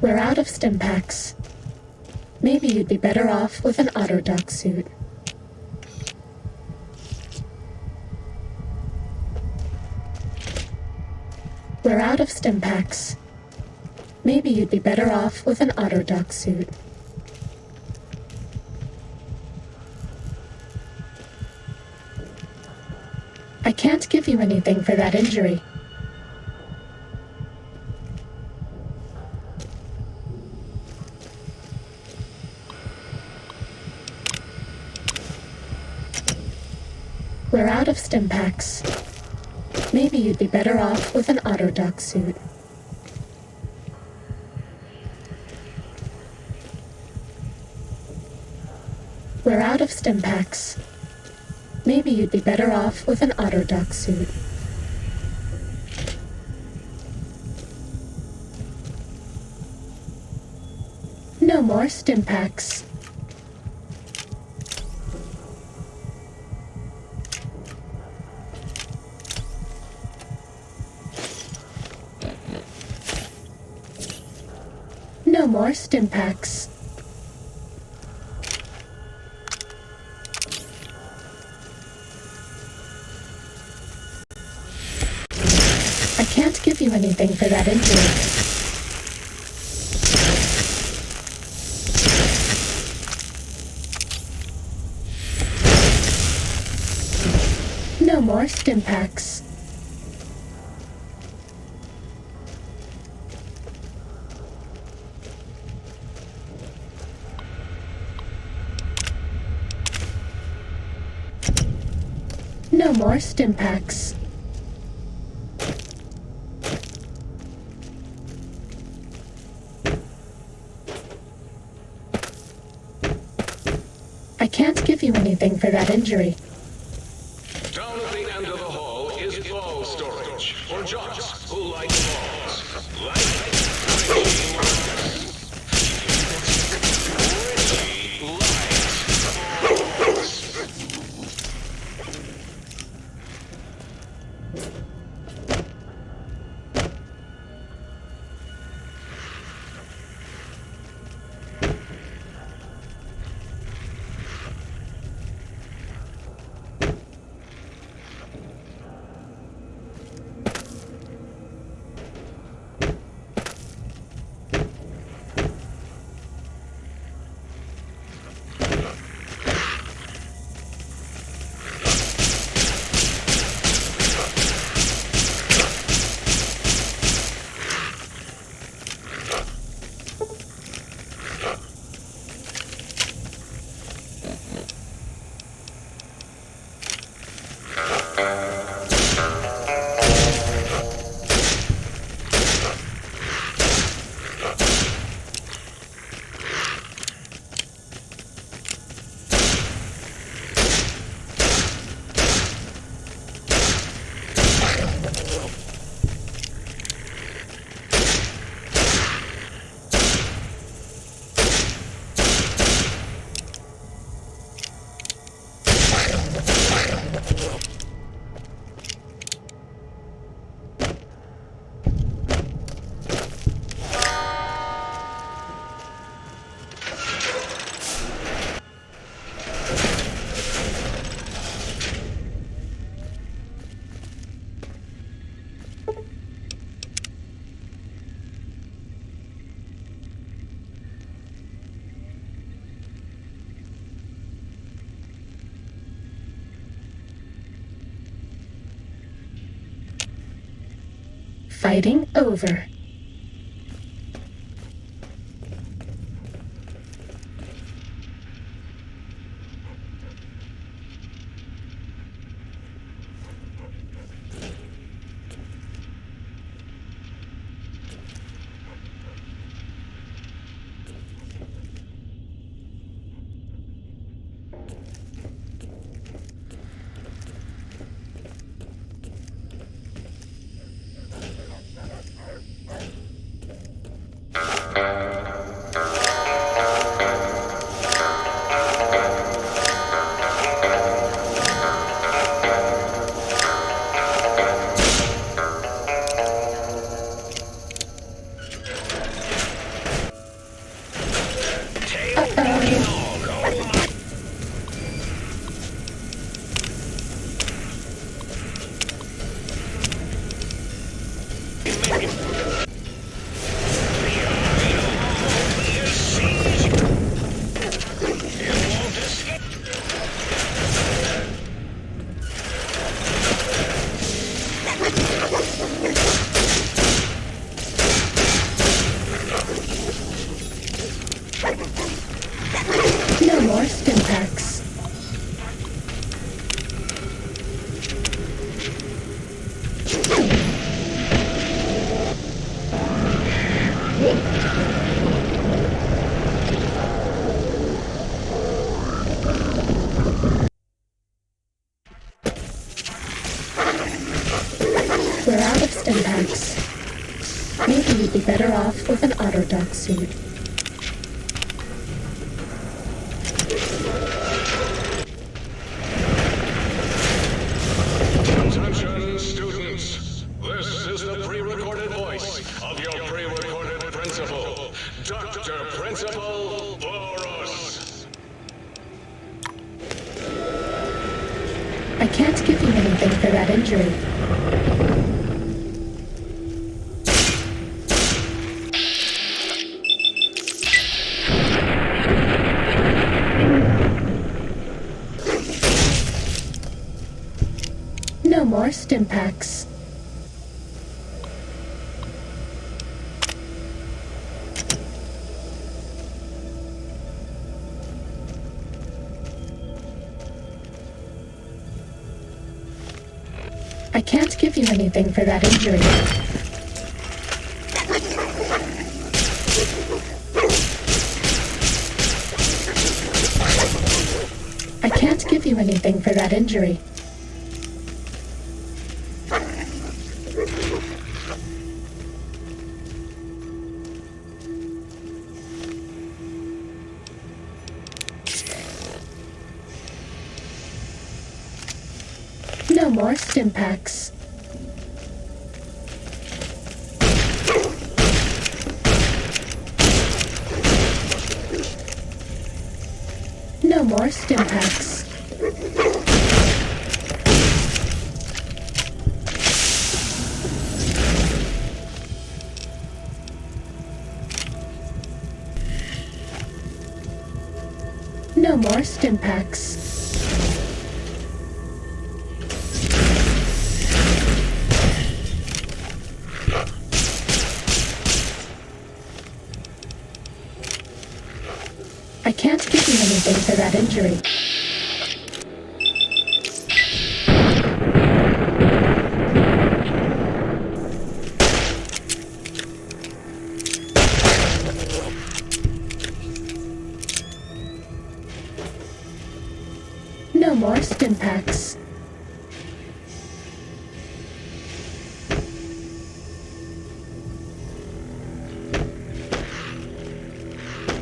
We're out of stim packs. Maybe you'd be better off with an Autodoc suit. We're out of stim packs. Maybe you'd be better off with an Autodoc suit. I can't give you anything for that injury. We're out of stim packs. Maybe you'd be better off with an Autodoc suit. We're out of stim packs. Maybe you'd be better off with an Autodoc suit. No more stim packs. No more stim packs. I can't give you anything for that injury. No more stim packs. No more stim packs. I can't give you anything for that injury. Down at the end of the hall is ball storage for jocks who like balls. Fighting over. you'd be better off with an Autodoc suit. Attention, students. This is the pre-recorded voice of your pre-recorded principal, Dr. Principal Boros. I can't give you anything for that injury. No more Stimpaks. I can't give you anything for that injury. I can't give you anything for that injury. No more Stimpaks. No more Stimpaks. No more Stimpaks. I can't give you anything for that injury. No more Stimpaks.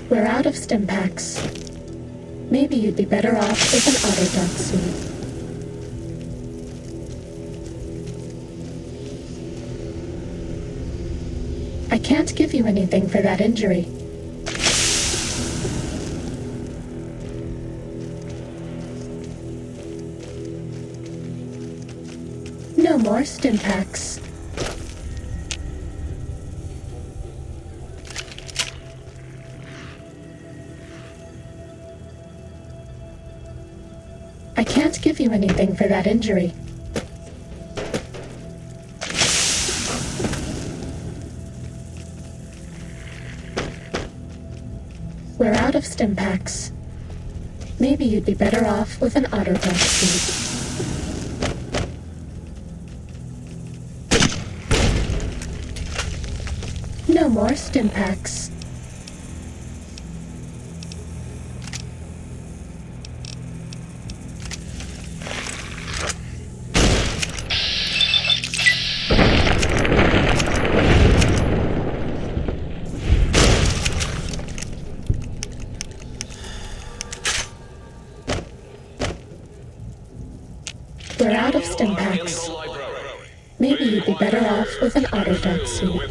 We're out of Stimpaks. Maybe you'd be better off with an Autodoc suit. I can't give you anything for that injury. No more Stimpaks. I can't give you anything for that injury. We're out of Stimpaks. Maybe you'd be better off with an Autodoc suit. No more Stimpaks. We're out of Stimpaks. Maybe you'd be better off with an Autodoc suit.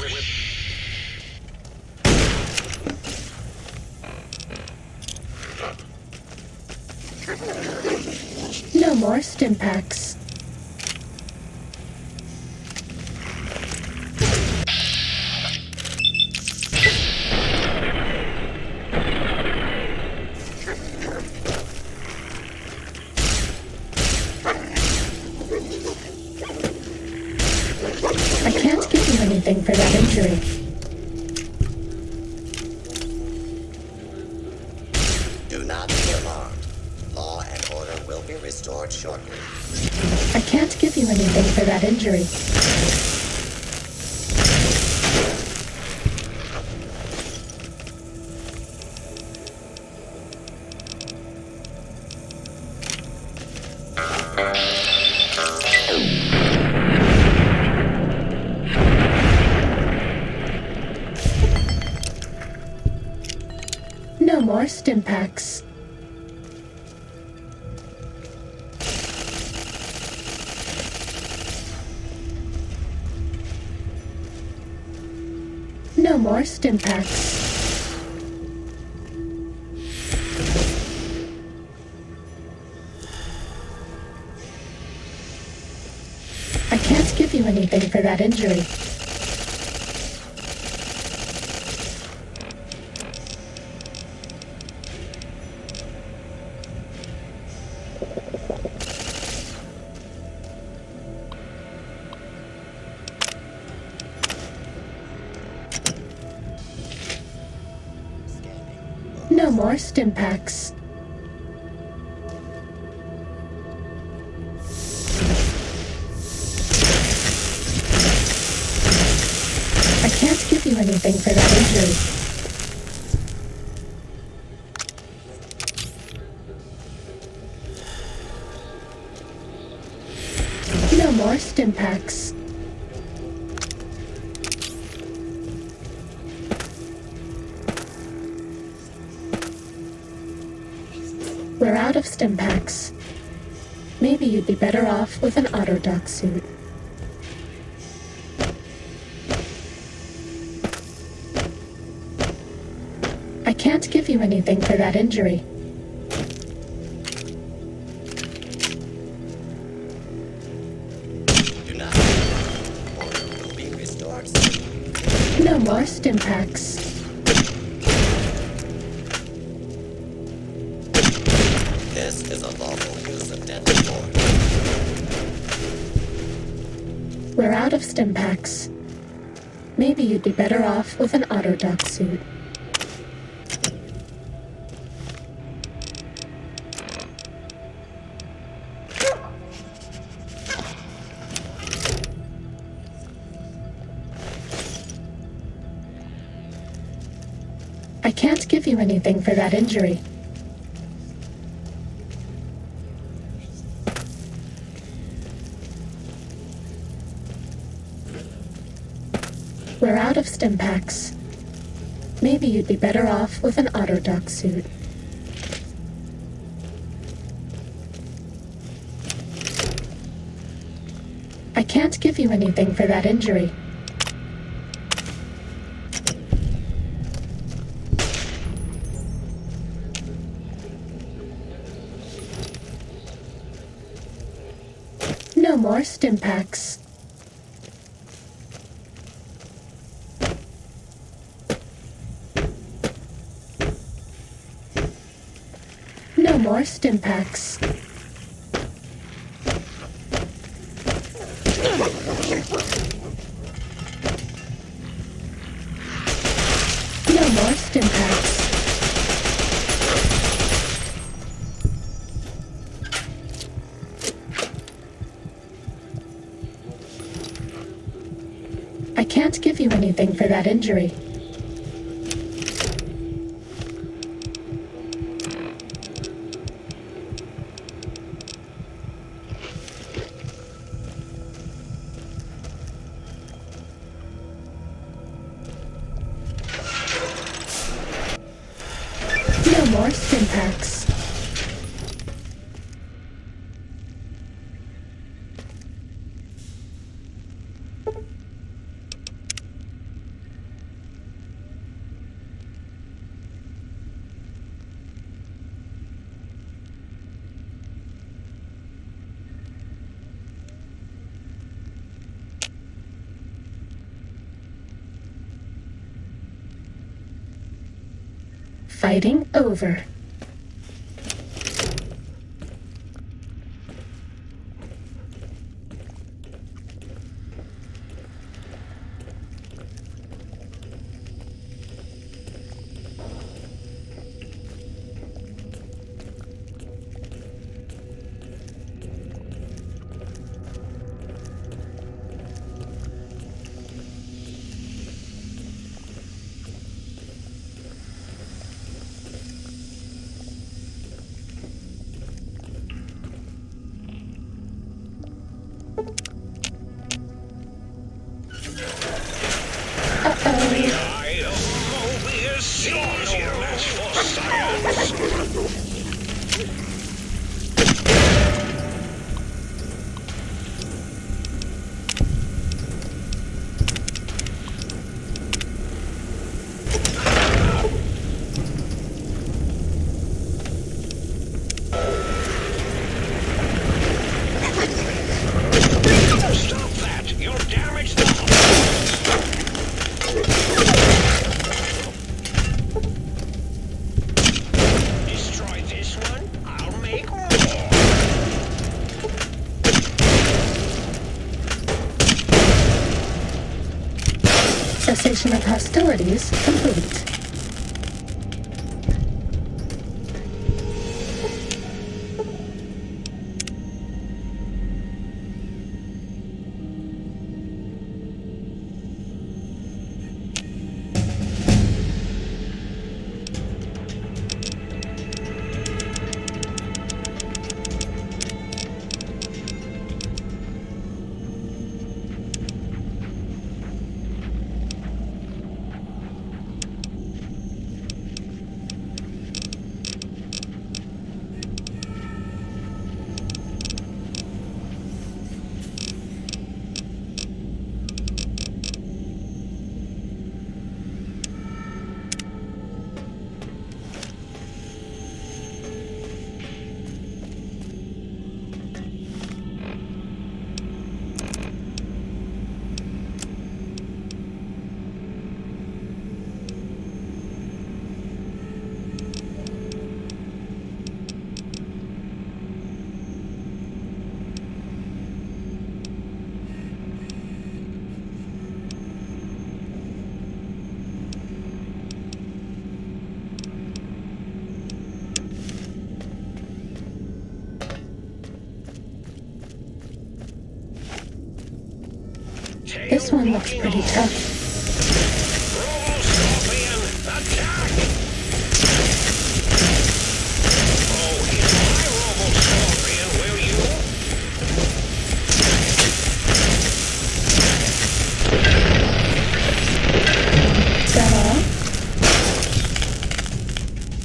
No more Stimpaks. I can't give you anything for that injury. Do not be alarmed. Law and order will be restored shortly. I can't give you anything for that injury. more Stimpaks. No more Stimpaks. I can't give you anything for that injury. No more Stimpaks. I can't give you anything for that injury. No more Stimpaks. We're out of Stimpaks. Maybe you'd be better off with an Autodoc suit. I can't give you anything for that injury. Do not kill. Order will be restored soon. No more Stimpaks. This is a lawful use of deadly force. We're out of Stimpaks. Maybe you'd be better off with an Autodoc suit. I can't give you anything for that injury. We're out of Stimpaks. Maybe you'd be better off with an Autodoc suit. I can't give you anything for that injury. No more Stimpaks. No more Stimpaks. No more Stimpaks. I can't give you anything for that injury. No more Stimpaks. Fighting over. hostilities complete. This one looks pretty tough. Is that all? This one looks pretty tough.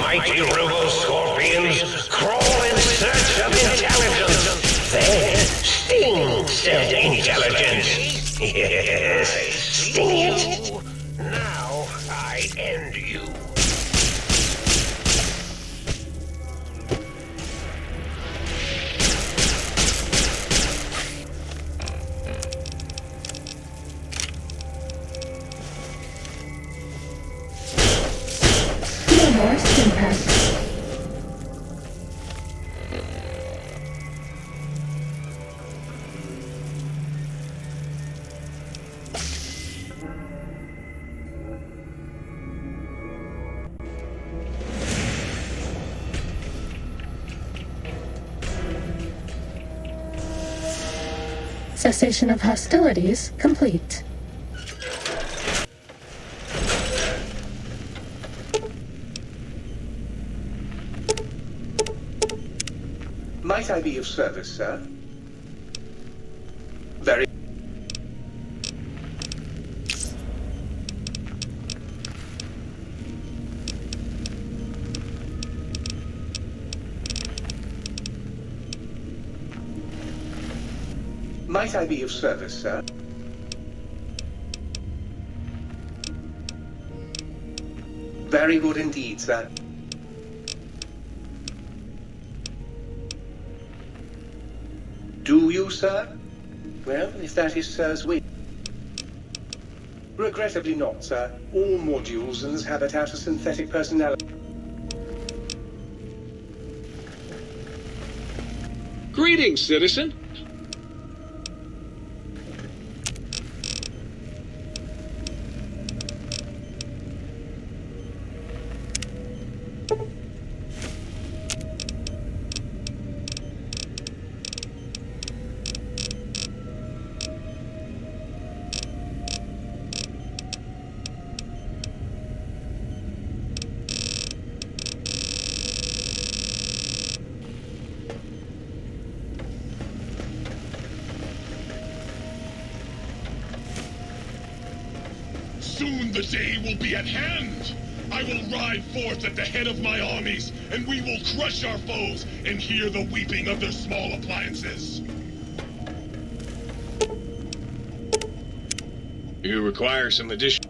Mighty robo-scorpions crawl in search of intelligence. Then sting said intelligence. Yes, sting it. Now I end you. No more Stimpaks. Cessation of hostilities complete. Might I be of service, sir? Very. Might I be of service, sir? Very good indeed, sir. Do you, sir? Well, if that is sir's wish. Regrettably not, sir. All modules habit out a synthetic personality. Greetings, citizen. Soon the day will be at hand. I will ride forth at the head of my armies, and we will crush our foes and hear the weeping of their small appliances. You require some addition.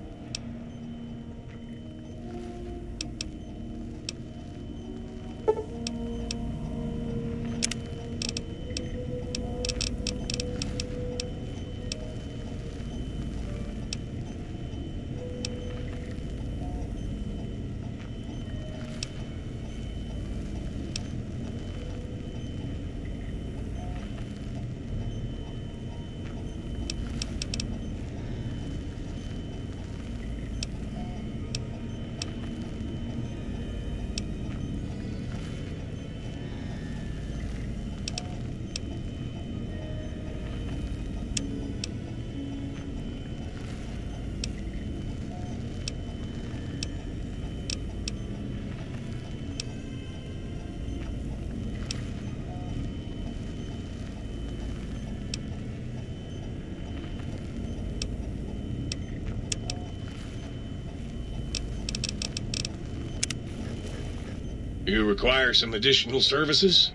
You require some additional services?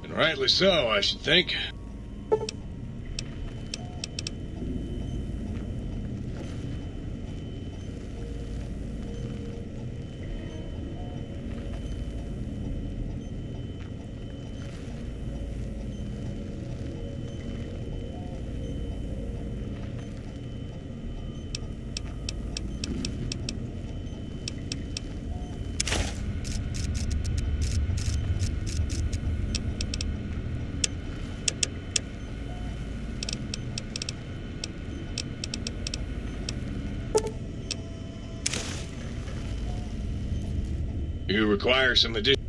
And rightly so, I should think. You require some additional...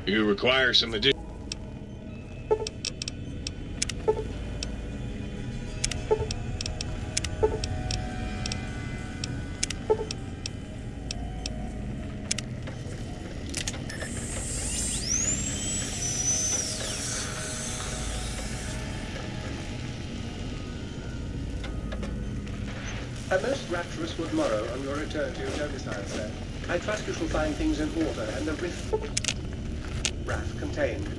You require some additional... A most rapturous good morrow on your return to your domicile, sir. I trust you shall find things in order and the wrath contained.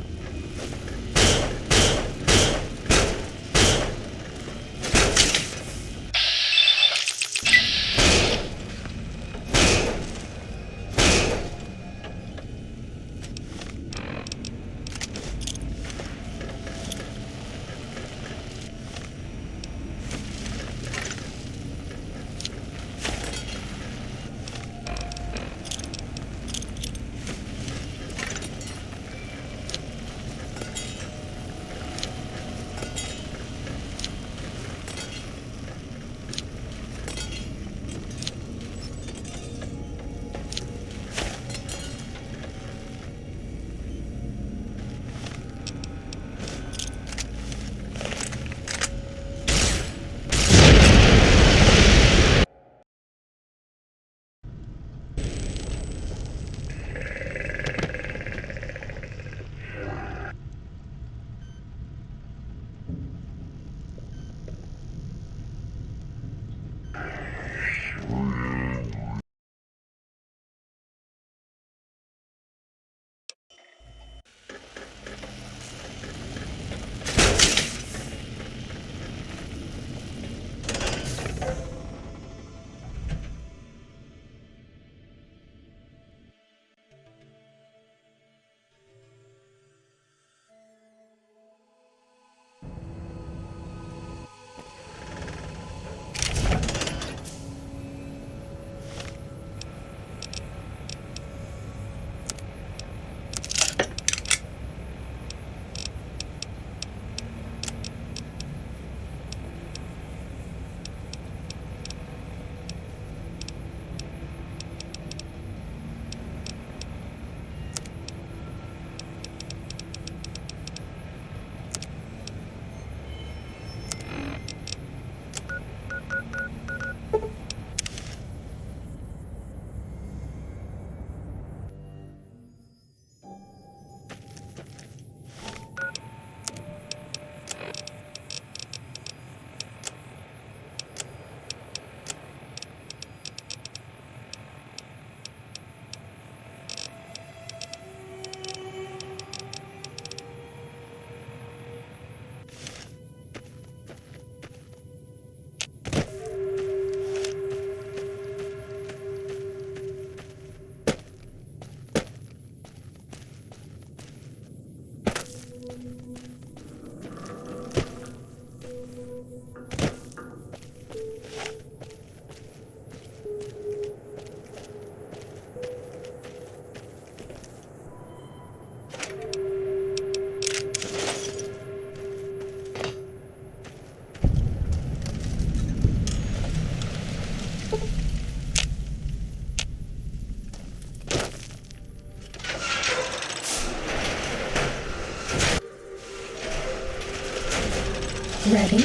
Ready,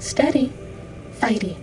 steady, fighty.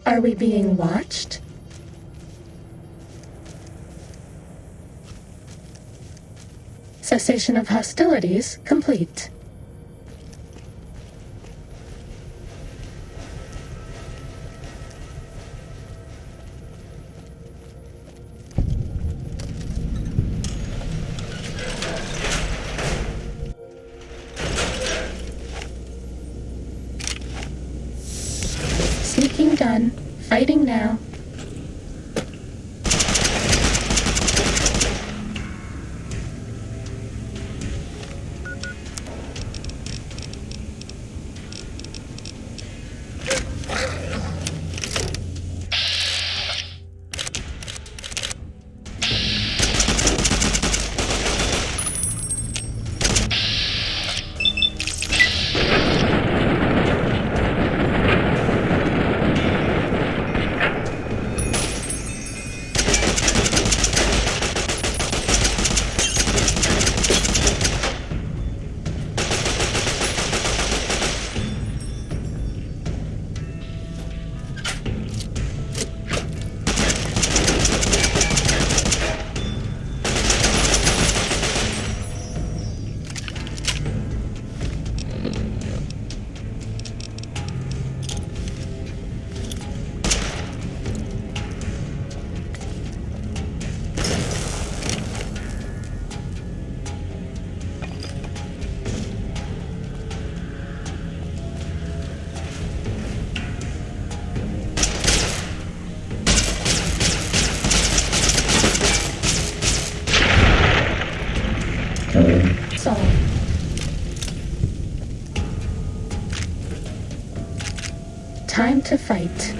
Are we being watched? Cessation of hostilities complete. Sneaking done. Fighting now. Solved. Time to fight.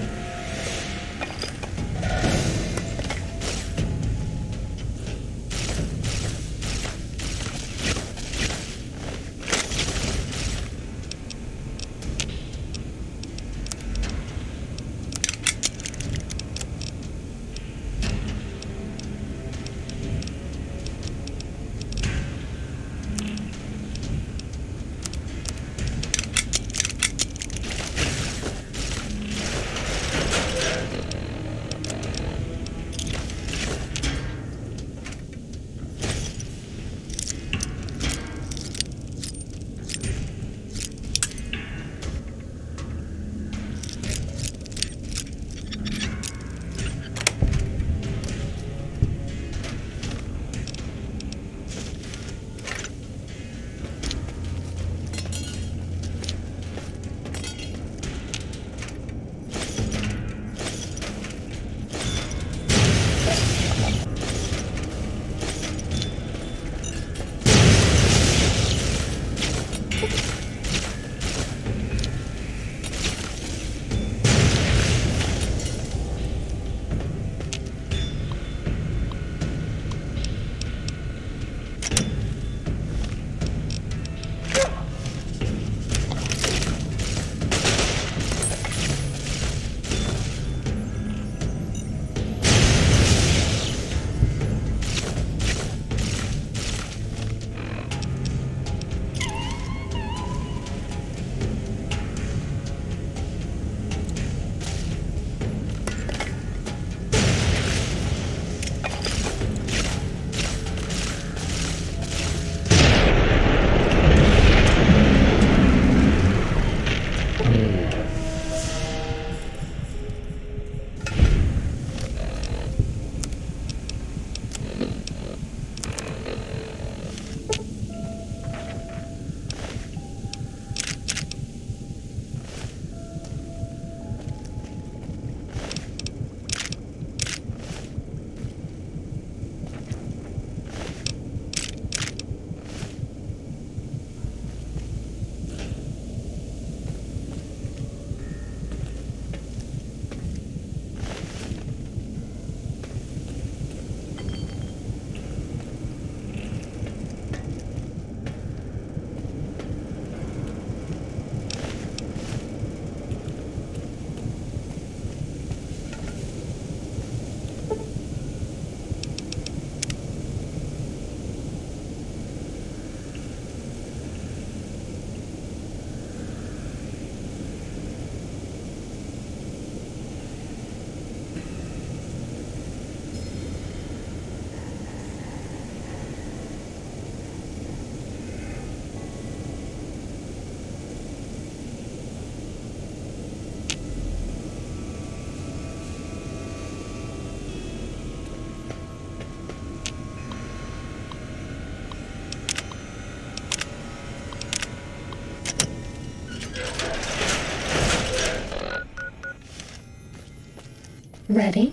Ready,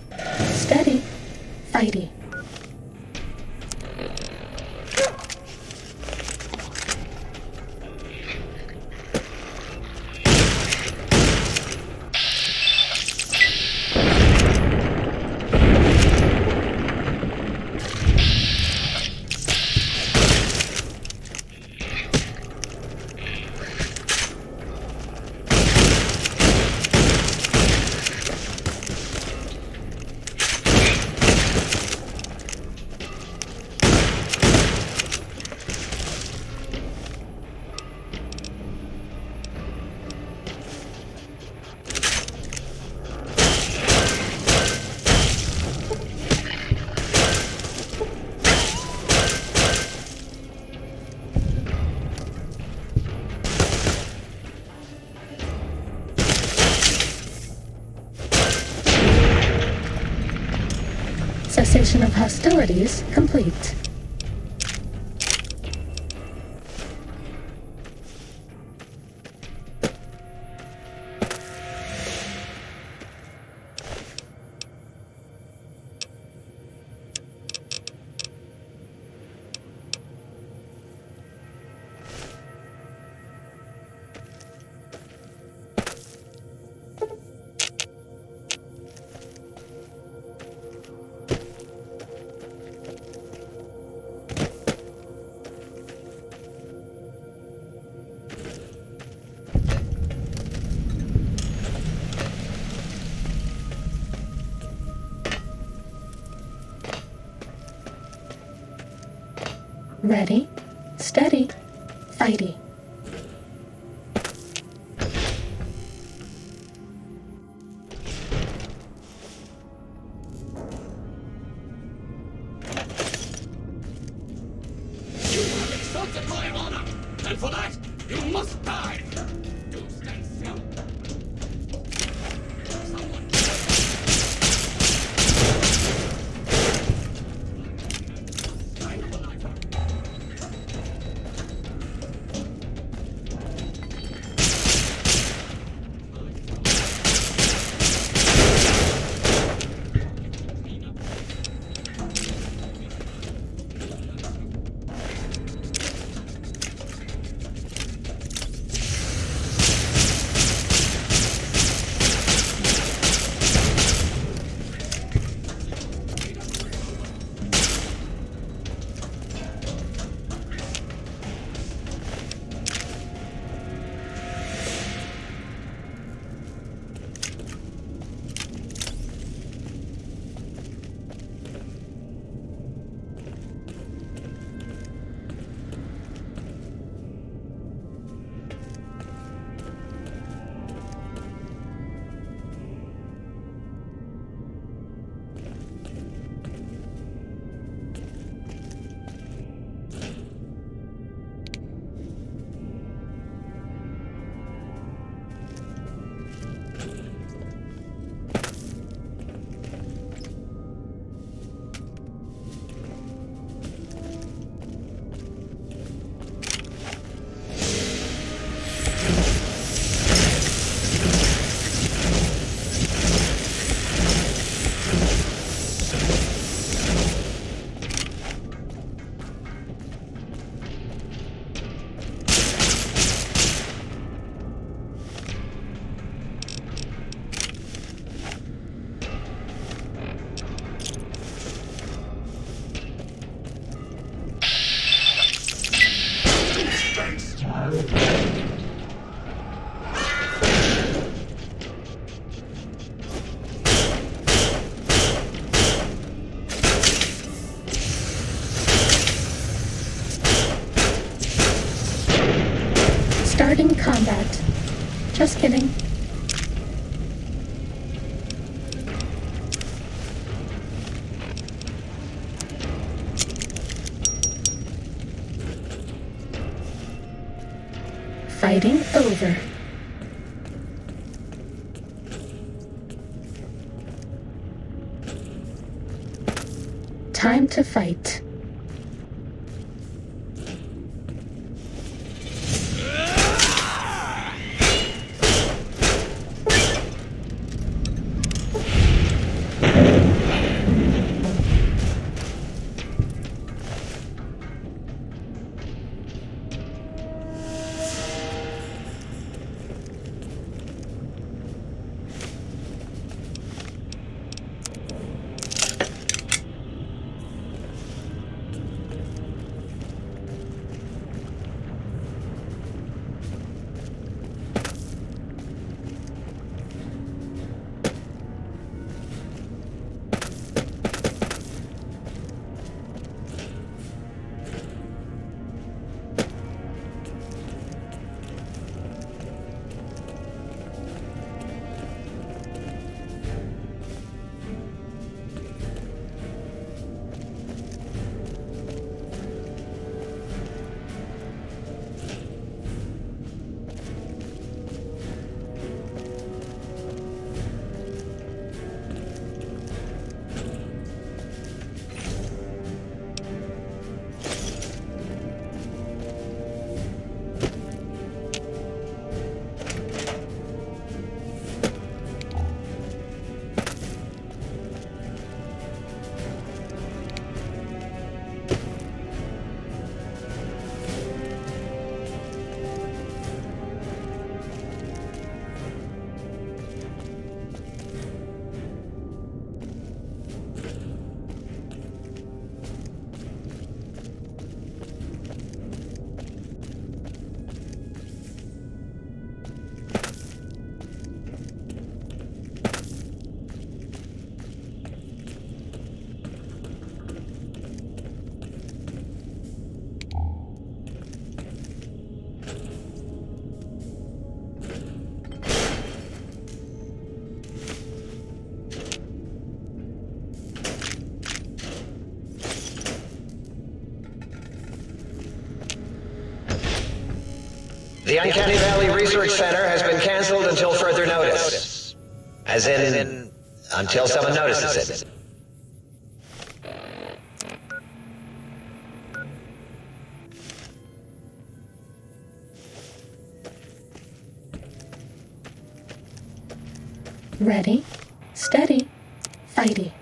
steady, fighty. Cessation of hostilities complete. Ready, steady, fighty. You have insulted my honor, and for that, you must die! You stand still. Someone... Starting combat. Just kidding. Fighting over. Time to fight. The Uncanny Valley Research Center has been canceled until further notice. As in, until someone notices it. Ready, steady, fighty.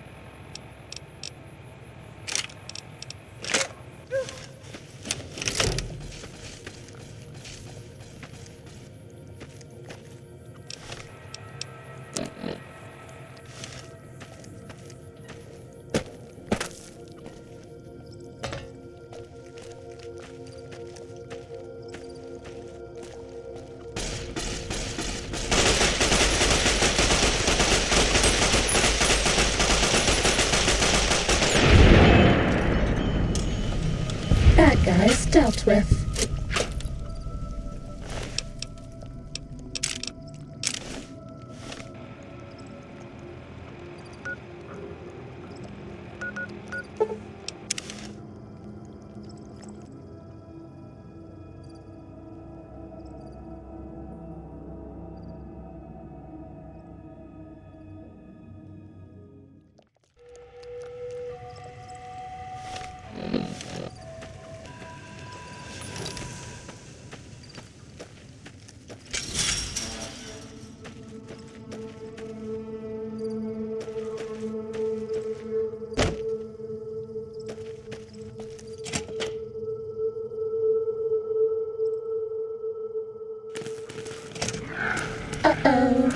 Bad guys dealt with. Uh-oh.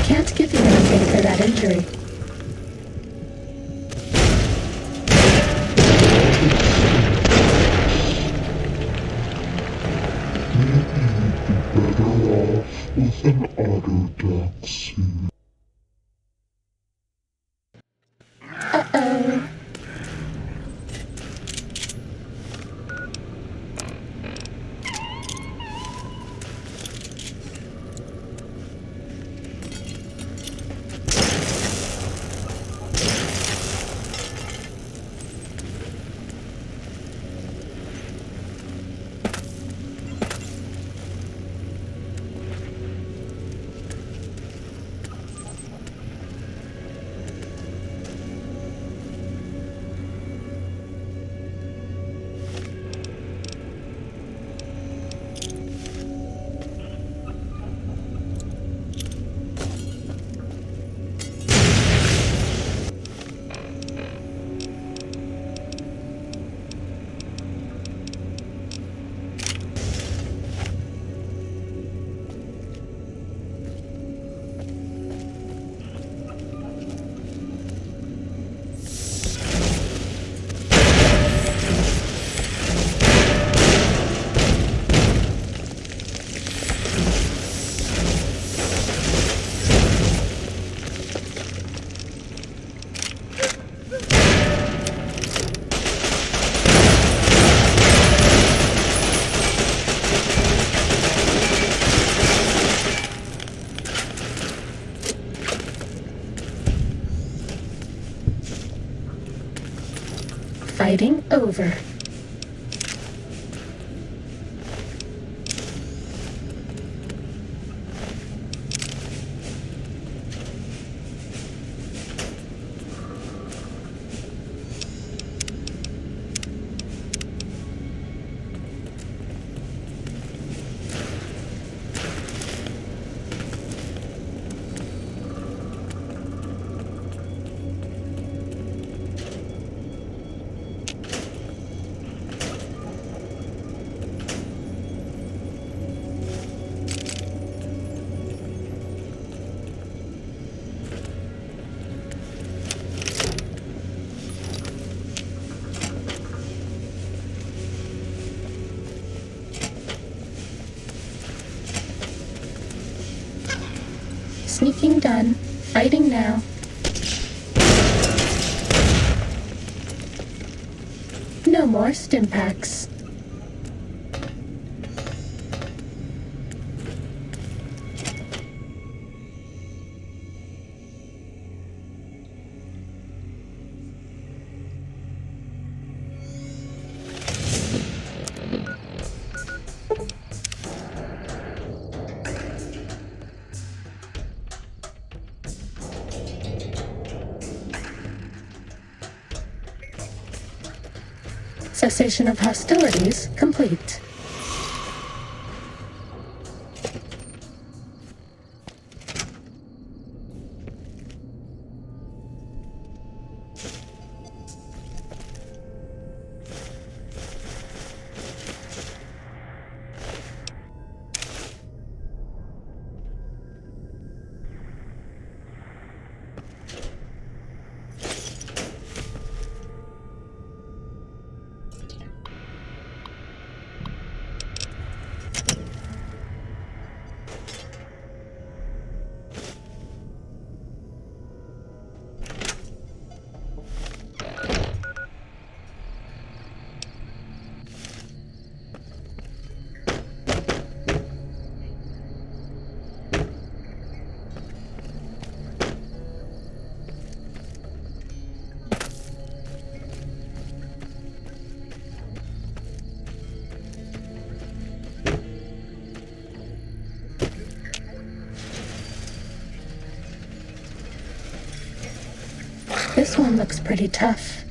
Can't give you anything for that injury. With an Autodoc suit. Uh-oh. Fighting over. Sneaking done. Fighting now. No more Stimpaks. Cessation of hostilities complete. This one looks pretty tough.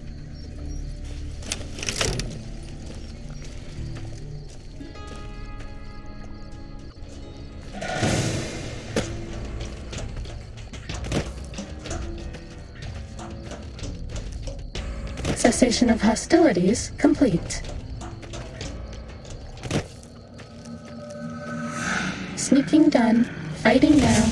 Cessation of hostilities complete. Sneaking done. Fighting now.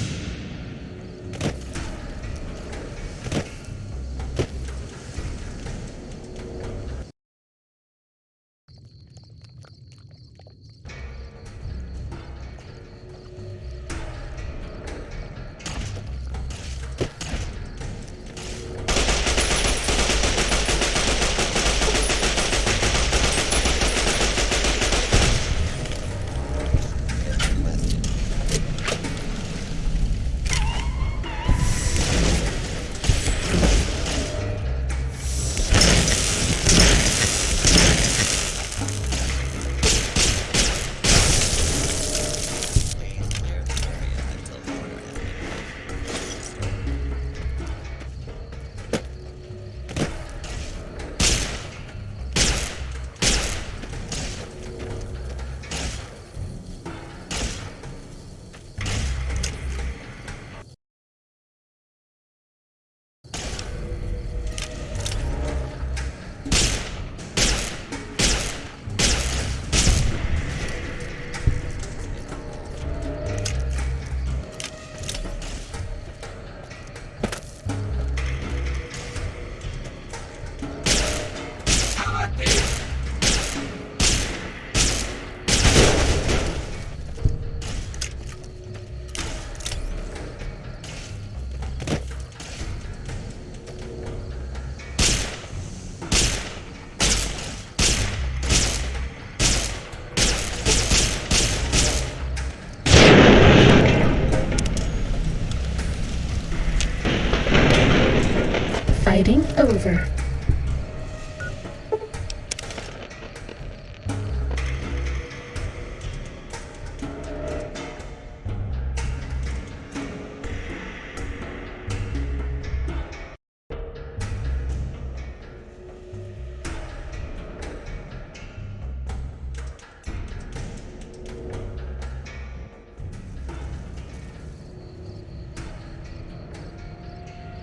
Fighting over.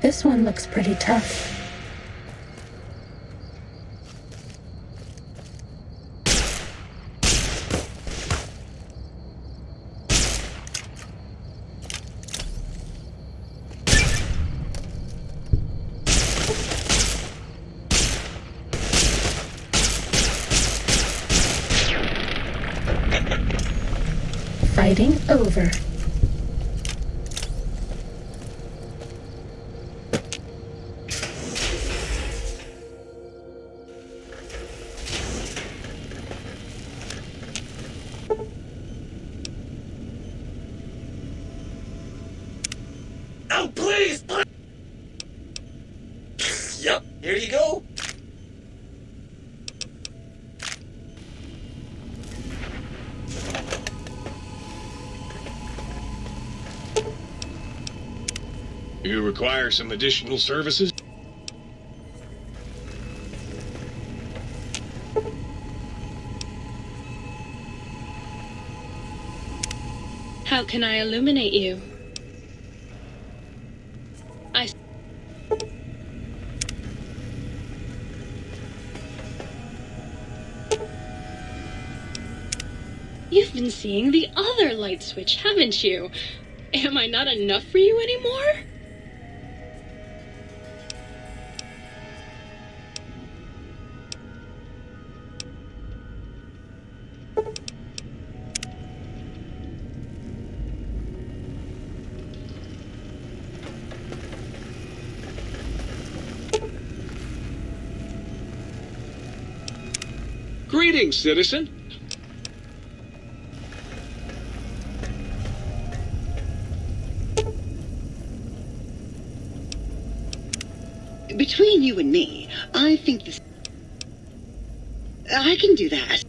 This one looks pretty tough. Fighting over. Here you go. You require some additional services? How can I illuminate you? You've been seeing the other light switch, haven't you? Am I not enough for you anymore? Greetings, citizen. Between you and me, I think this... I can do that.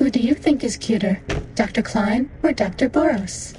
Who do you think is cuter, Dr. Klein or Dr. Boros?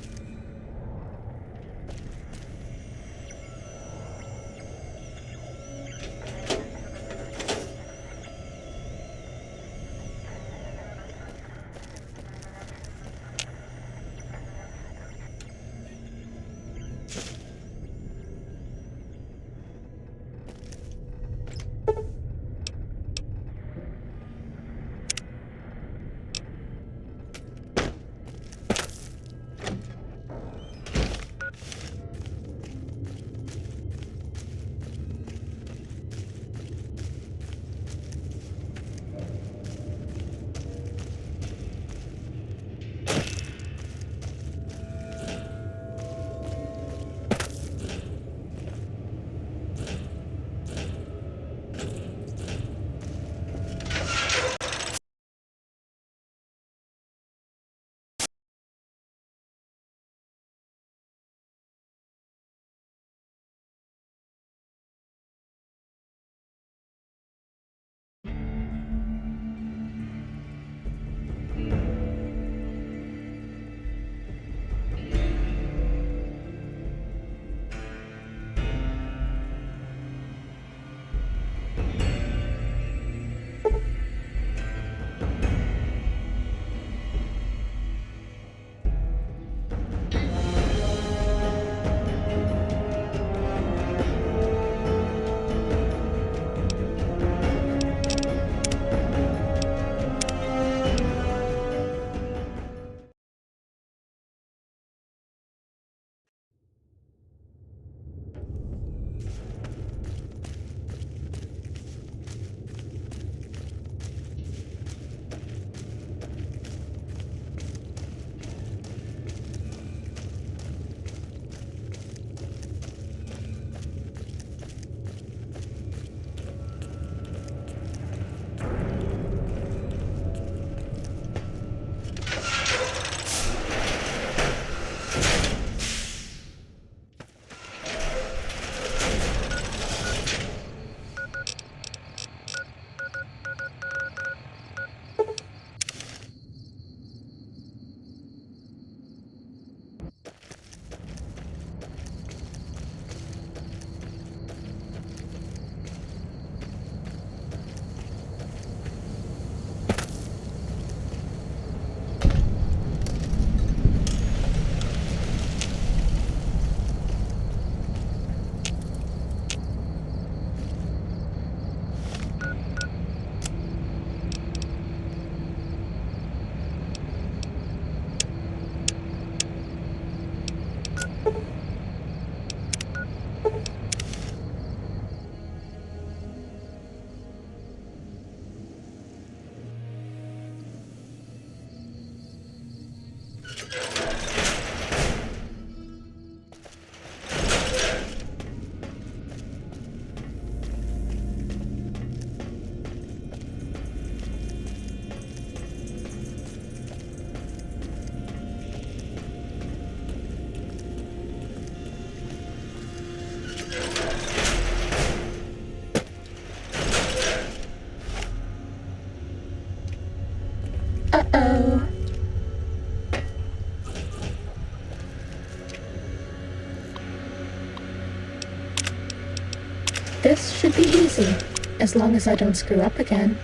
easy, as long as I don't screw up again.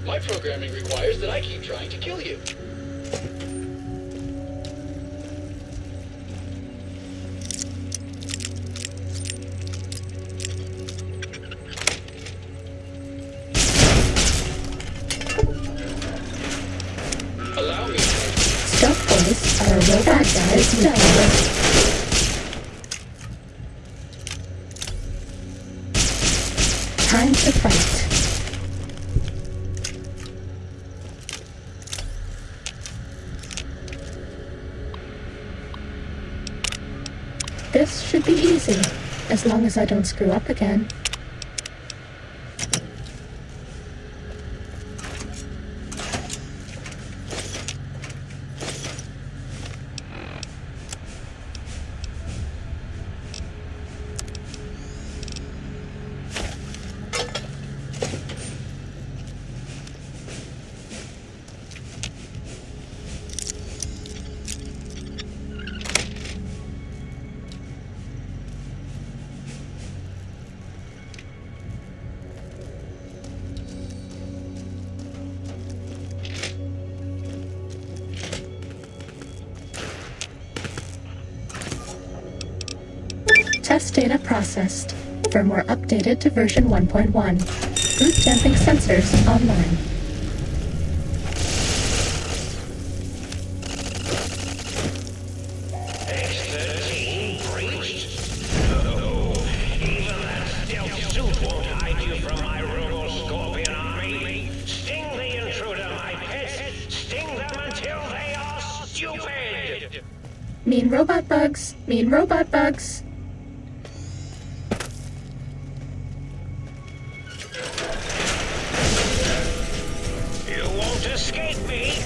My programming requires that I keep trying to kill you. Allow me. Stealth boys are a robot guy's weakness. Time to fight. This should be easy, as long as I don't screw up again. Test data processed. Firmware updated to version 1.1. Group damping sensors online. X-13 breached? No. Even that stealth suit won't hide you from my Robo Scorpion army. Sting the intruder, my pet. Sting them until they are stupid. Mean robot bugs. Mean robot bugs. You won't escape me.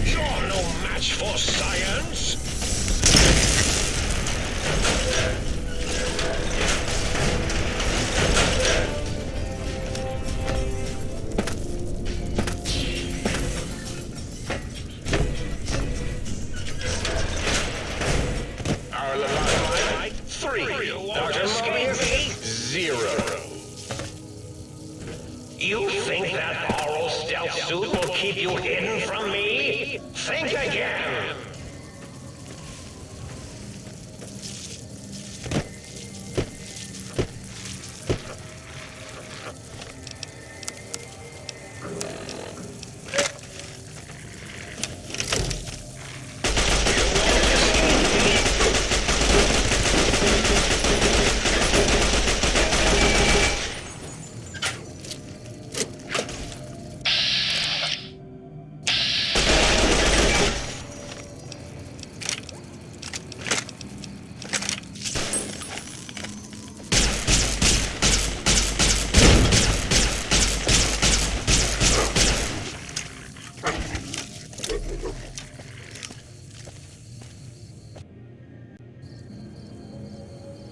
You're no match for science. Our Leviathan, 3. Dr. Scaly, 0. You think that oral stealth suit will keep you hidden from me? Think again!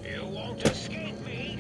You won't escape me.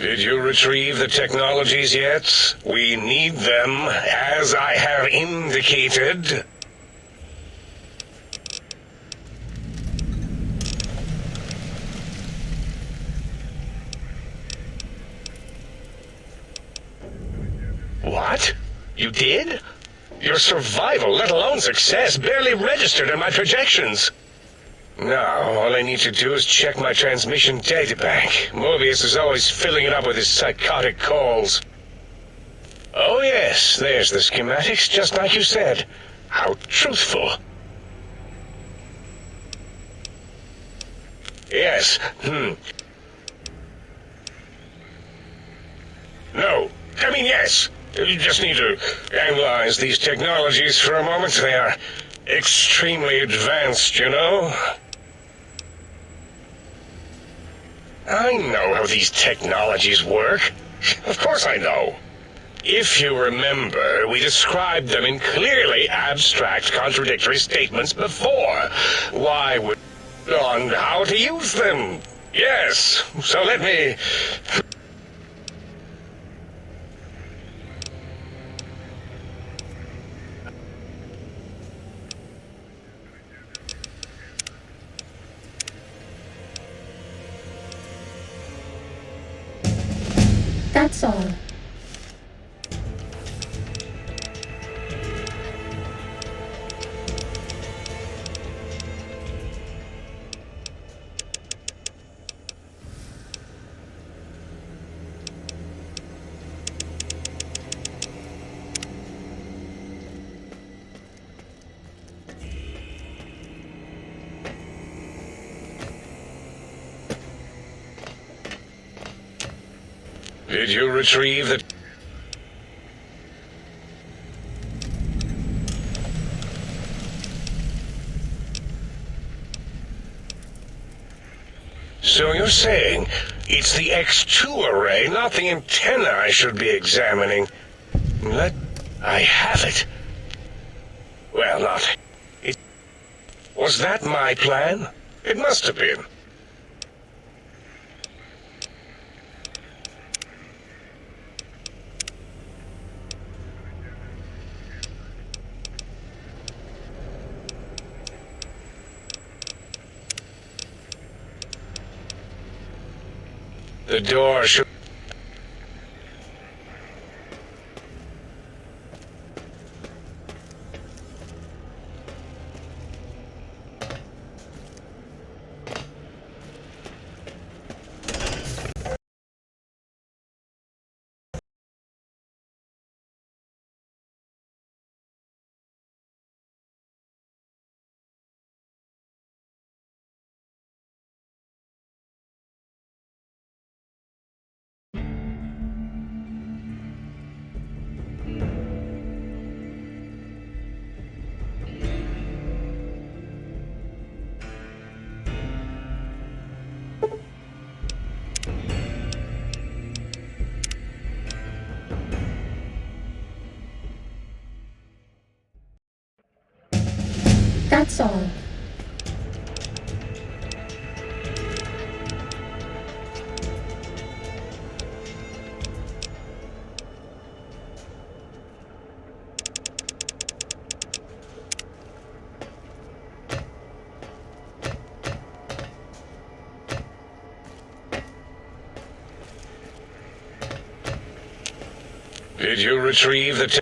Did you retrieve the technologies yet? We need them, as I have indicated. What? You did? Your survival, let alone success, barely registered in my projections. Now, all I need to do is check my transmission databank. Mobius is always filling it up with his psychotic calls. Oh yes, there's the schematics, just like you said. How truthful. Yes, No, I mean yes. You just need to analyze these technologies for a moment. They are extremely advanced, you know? I know how these technologies work. Of course I know. If you remember, we described them in clearly abstract, contradictory statements before. Why would on how to use them? Yes, so let me... That's all. Did you retrieve the... So you're saying it's the X2 array, not the antenna I should be examining. I have it. Well, not... It... Was that my plan? It must have been. The door should... That's all. Did you retrieve the...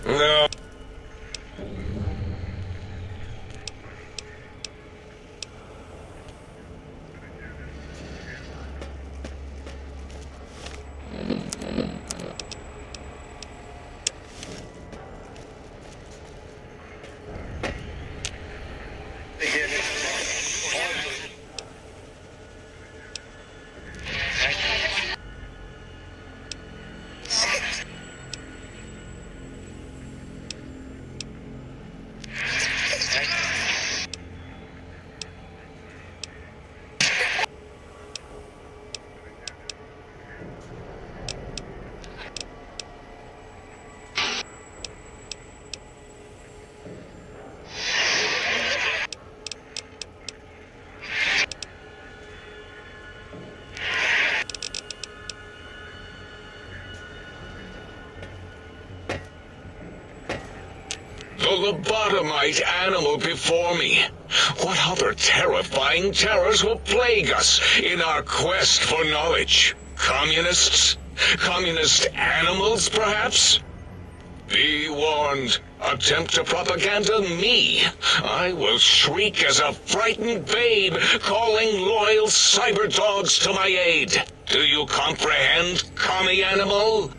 No. lobotomite animal before me. What other terrifying terrors will plague us in our quest for knowledge? Communists? Communist animals, perhaps? Be warned. Attempt to propaganda me. I will shriek as a frightened babe, calling loyal cyber dogs to my aid. Do you comprehend, commie animal?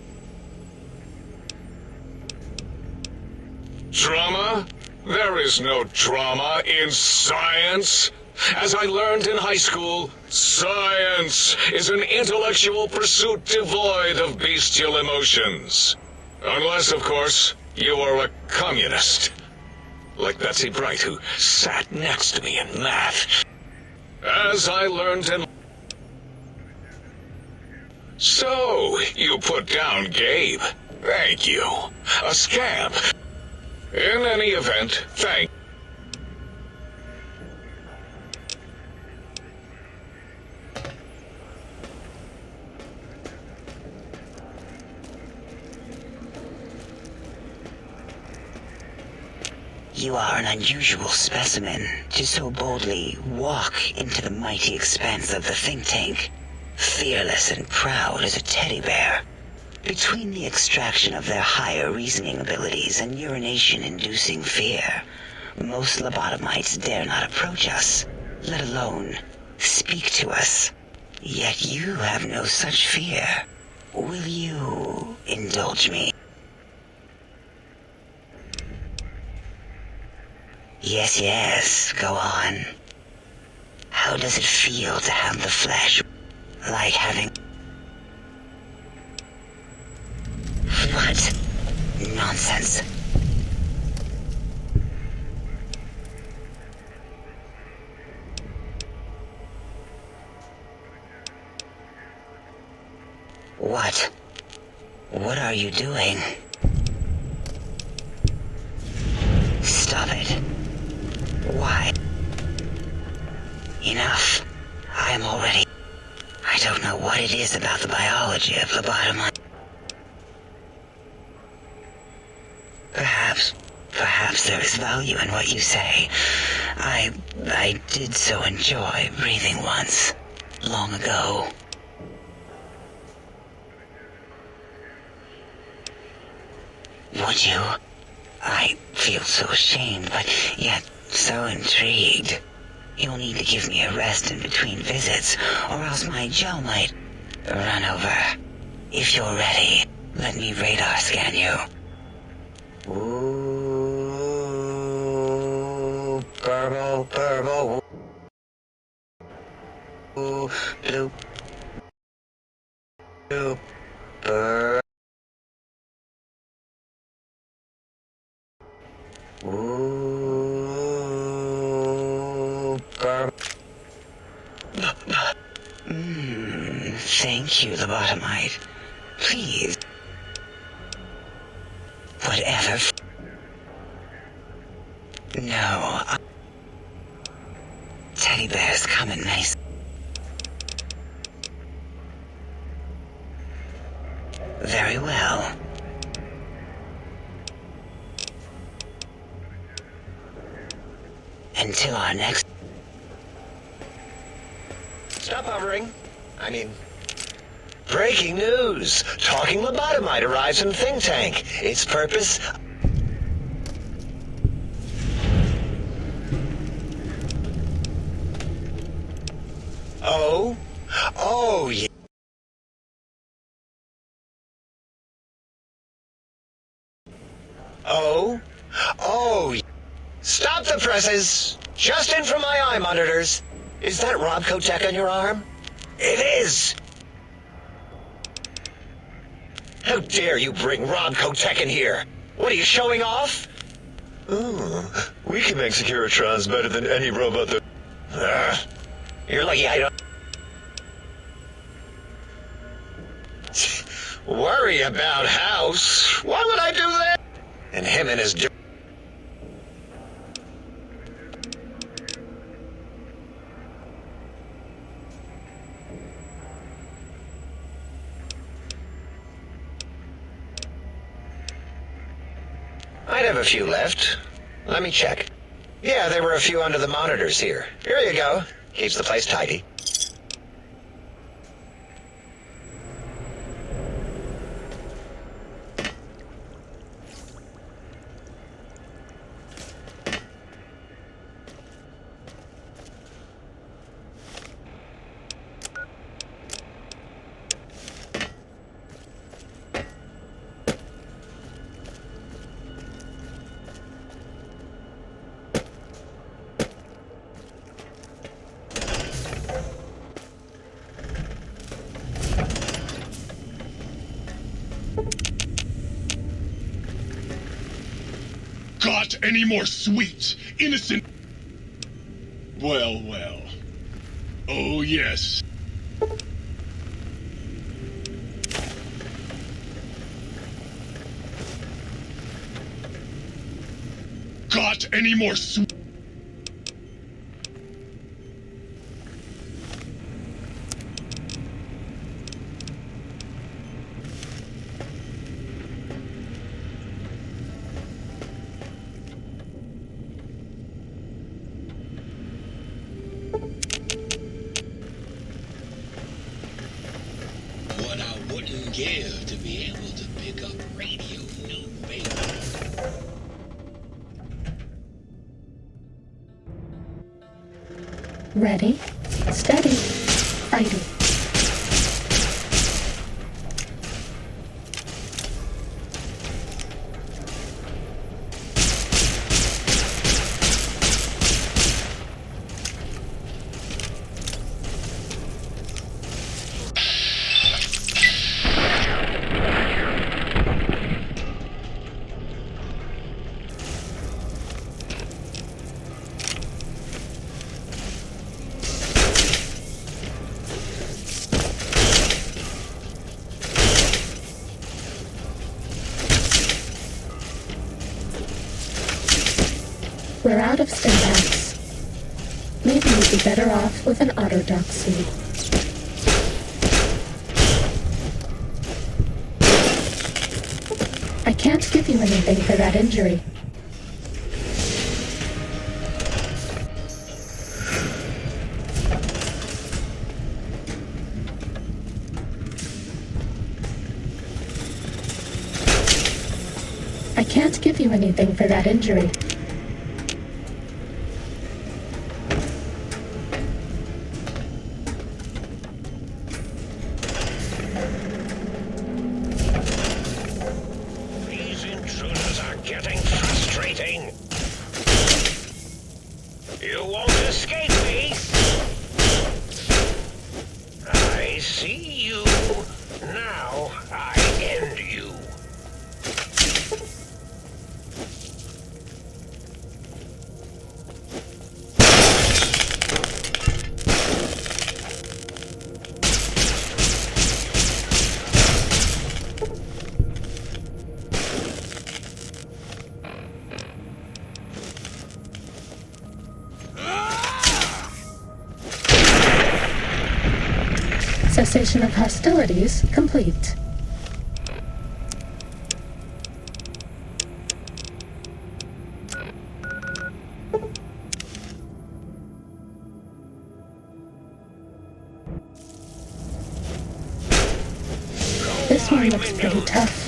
Drama? There is no drama in science. As I learned in high school, science is an intellectual pursuit devoid of bestial emotions. Unless, of course, you are a communist. Like Betsy Bright, who sat next to me in math. As I learned in... So, you put down Gabe. Thank you. A scamp. In any event, thank... You are an unusual specimen to so boldly walk into the mighty expanse of the think tank, fearless and proud as a teddy bear. Between the extraction of their higher reasoning abilities and urination-inducing fear, most lobotomites dare not approach us, let alone speak to us. Yet you have no such fear. Will you indulge me? Yes, yes, go on. How does it feel to have the flesh? Like having... What? Nonsense. What? What are you doing? Stop it. Why? Enough. I am already... I don't know what it is about the biology of lobotomy. Perhaps there is value in what you say. I did so enjoy breathing once, long ago. Would you? I feel so ashamed, but yet so intrigued. You'll need to give me a rest in between visits, or else my jaw might run over. If you're ready, let me radar scan you. Ooh, purple, purple. Ooh, blue, blue, purple. Ooh, purple. Thank you, lobotomite. Please. Whatever. No. Teddy bears come in nice. Very well. Until our next... Stop hovering. I mean... Breaking news! Talking lobotomite arrives in Think Tank. Its purpose... Oh? Oh, yeah. Oh? Oh, yeah. Stop the presses! Just in from my eye monitors. Is that Rob Kotek on your arm? It is! How dare you bring Rob Kotek in here? What are you showing off? Ooh, we can make Securitrons better than any robot that... You're lucky I don't... Worry about House? Why would I do that? And him and his... I might have a few left. Let me check. Yeah, there were a few under the monitors here. Here you go. Keeps the place tidy. Got any more sweet, innocent... Well, well. Oh, yes. Got any more sweet... What I wouldn't give to be able to pick up radio new baby. Ready, steady, fighting. We're out of stimpaks. Maybe you'd be better off with an autodoc suit. I can't give you anything for that injury. I can't give you anything for that injury. Getting frustrating. You won't escape me. I see you. Now I end you. Cessation of hostilities complete. This one looks pretty tough.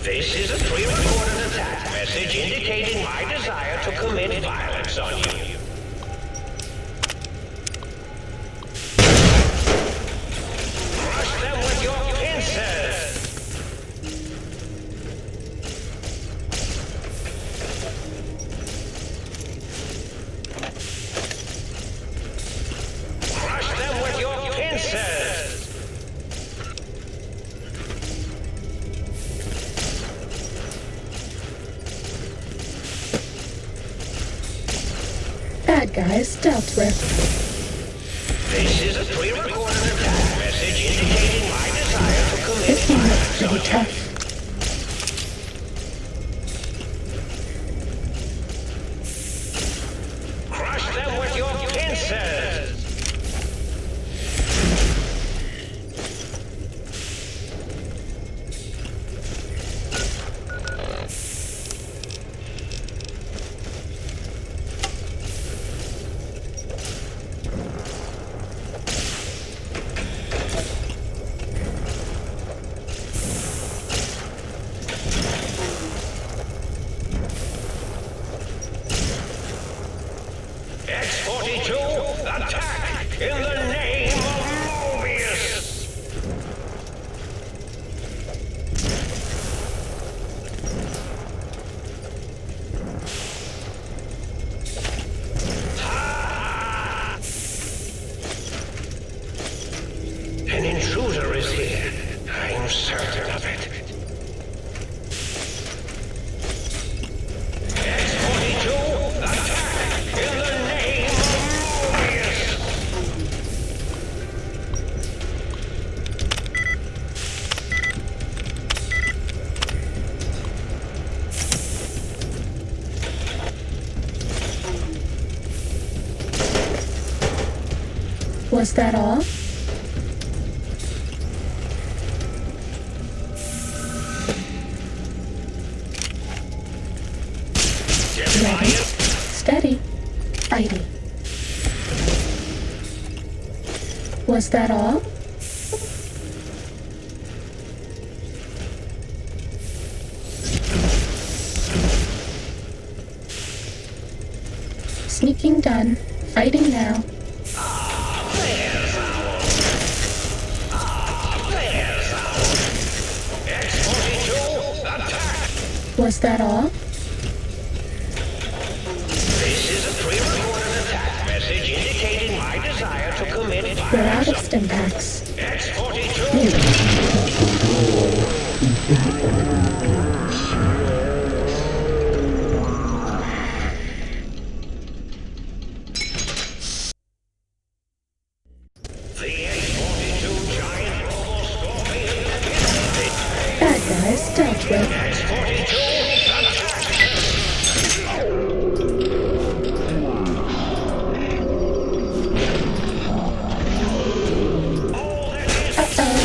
This is a pre-recorded attack message indicating my desire to commit violence on you. Crush them with your pincers! pincers! Bad guys dealt with. This is a pre-recorded attack message indicating my desire to commit This one looks violence pretty on you. tough. Crush them with your pincers! X-42, attack in the name of Mobius! An intruder is here. I'm certain of it. X-42, attack in the name of Mobius! Was that all? Ready, steady, fighting. Was that all? Sneaking done, fighting now. X-42, attack! Was that all? This is a pre-recorded attack message indicating my desire to commit We're out violence. of stim packs. X-42, the X-42 giant robo scorpion. Bad guys dealt with. X-42, attack!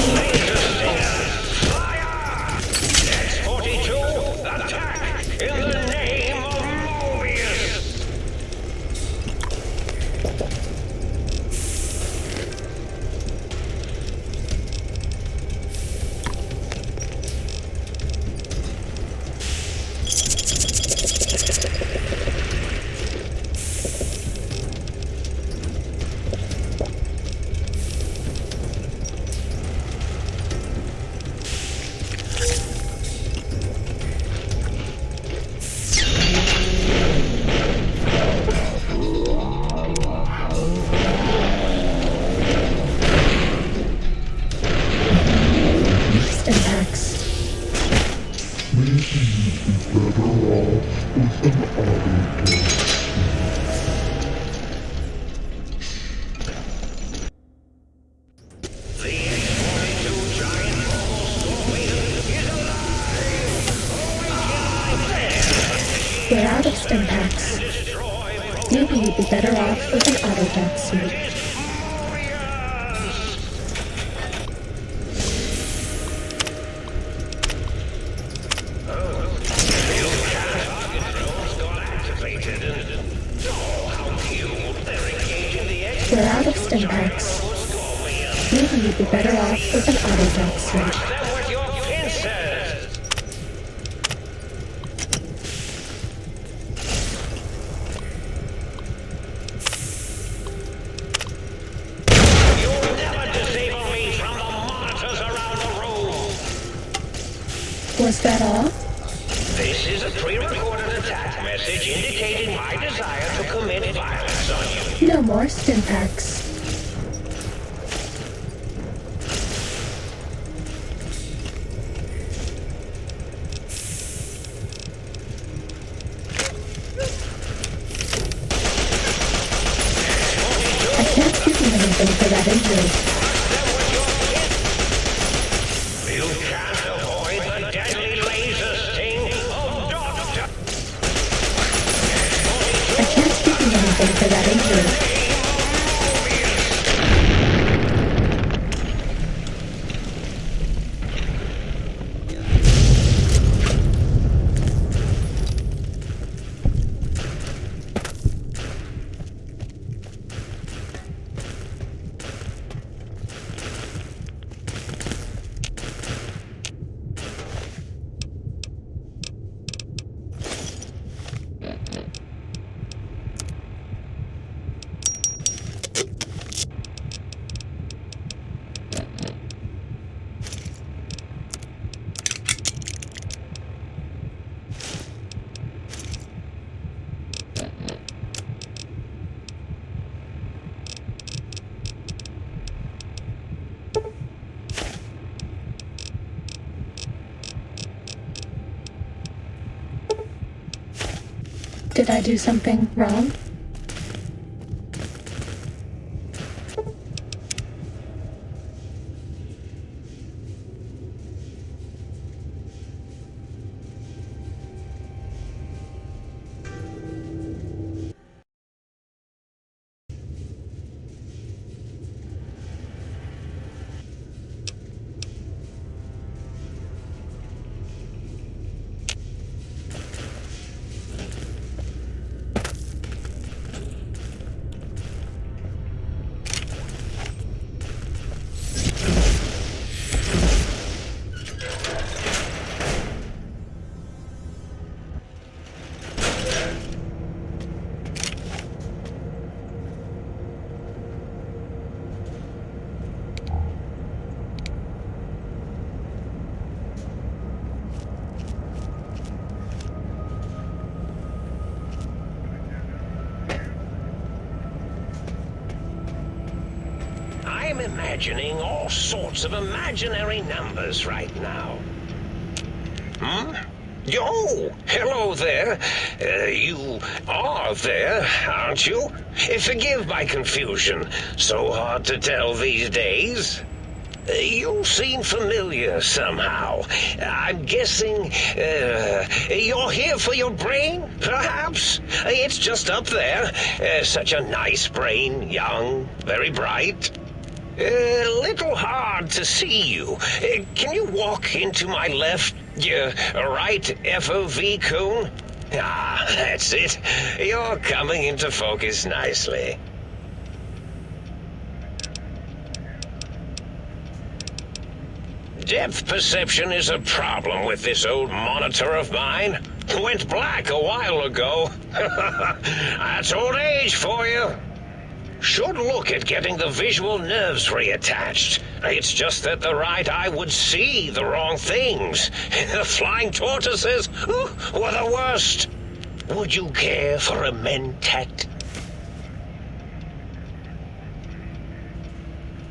X-42, attack in the name of Mobius! Stim packs. The X-42 giant robo scorpion is alive! We're out of stim packs. Maybe you'd be better off with an autodoc suit. We're out of stim packs. Maybe you'd be better off with an autodoc suit. With your pincers! You'll never disable me from the monitors around the room! Was that all? This is a pre-recorded attack message indicating my desire to commit violence on you. No more stim packs. can't give you anything for that injury. You can't avoid the deadly laser sting of Doctor. I can't give you anything for that injury. Did I do something wrong? I'm imagining all sorts of imaginary numbers right now. Oh, hello there. You are there, aren't you? Forgive my confusion. So hard to tell these days. You seem familiar somehow. I'm guessing you're here for your brain, perhaps? It's just up there. Such a nice brain, young, very bright. A little hard to see you. Can you walk into my left, right FOV cone? Ah, that's it. You're coming into focus nicely. Depth perception is a problem with this old monitor of mine. Went black a while ago. That's old age for you. Should look at getting the visual nerves reattached. It's just that the right eye would see the wrong things. The flying tortoises were the worst. Would you care for a mentat?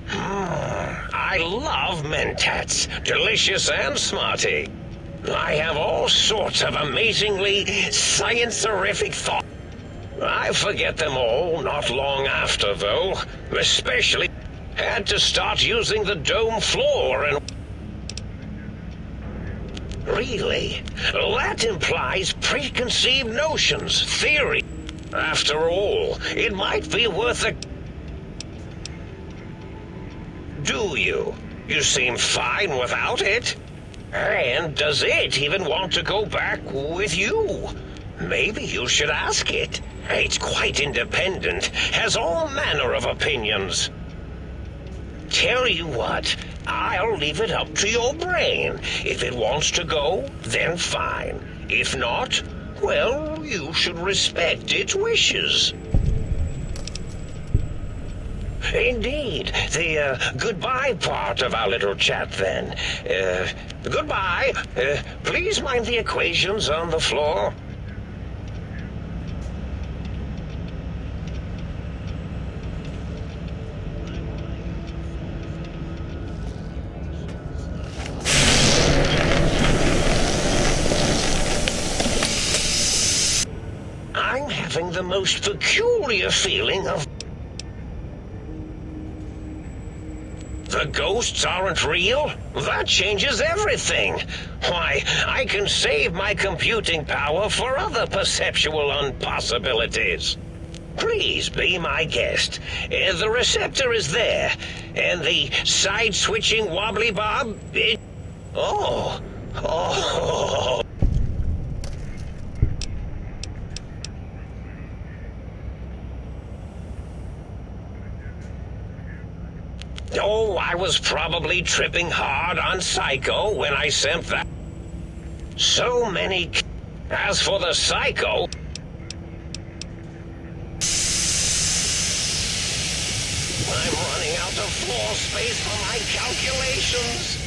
I love mentats. Delicious and smarty. I have all sorts of amazingly science-erific thoughts. I forget them all not long after, though. Especially had to start using the dome floor and... Really? That implies preconceived notions, theory. After all, it might be worth a... Do you? You seem fine without it. And does it even want to go back with you? Maybe you should ask it. It's quite independent, has all manner of opinions. Tell you what, I'll leave it up to your brain. If it wants to go, then fine. If not, well, you should respect its wishes. Indeed. The goodbye part of our little chat, then. Goodbye. Please mind the equations on the floor. I'm having the most peculiar feeling of... The ghosts aren't real? That changes everything. Why, I can save my computing power for other perceptual impossibilities. Please be my guest. The receptor is there, and the side-switching wobbly bob, Oh. Oh, I was probably tripping hard on Psycho when I sent that. So many. As for the Psycho. I'm running out of floor space for my calculations.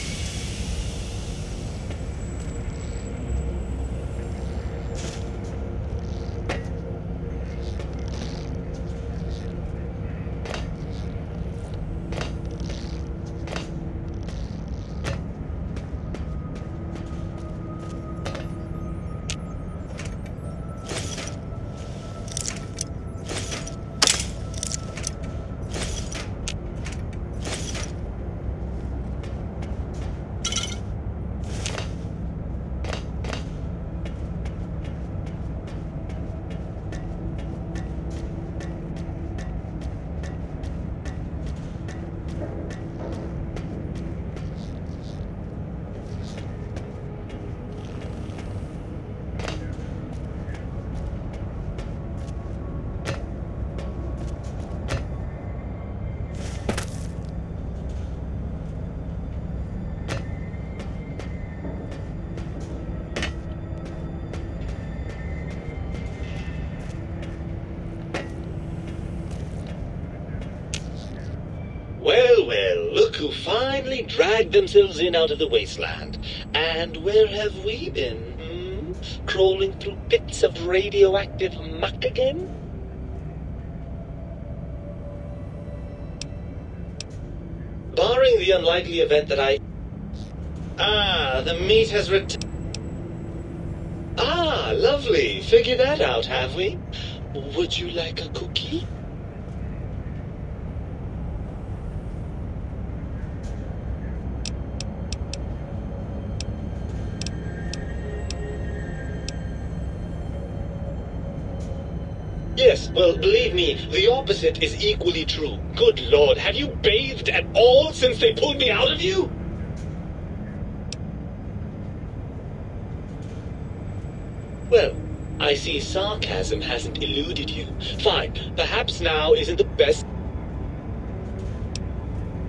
Well, look who finally dragged themselves in out of the wasteland. And where have we been? Crawling through pits of radioactive muck again? Barring the unlikely event that the meat has returned. Ah, lovely. Figured that out, have we? Would you like a cookie? Yes, well, believe me, the opposite is equally true. Good Lord, have you bathed at all since they pulled me out of you? Well, I see sarcasm hasn't eluded you. Fine, perhaps now isn't the best.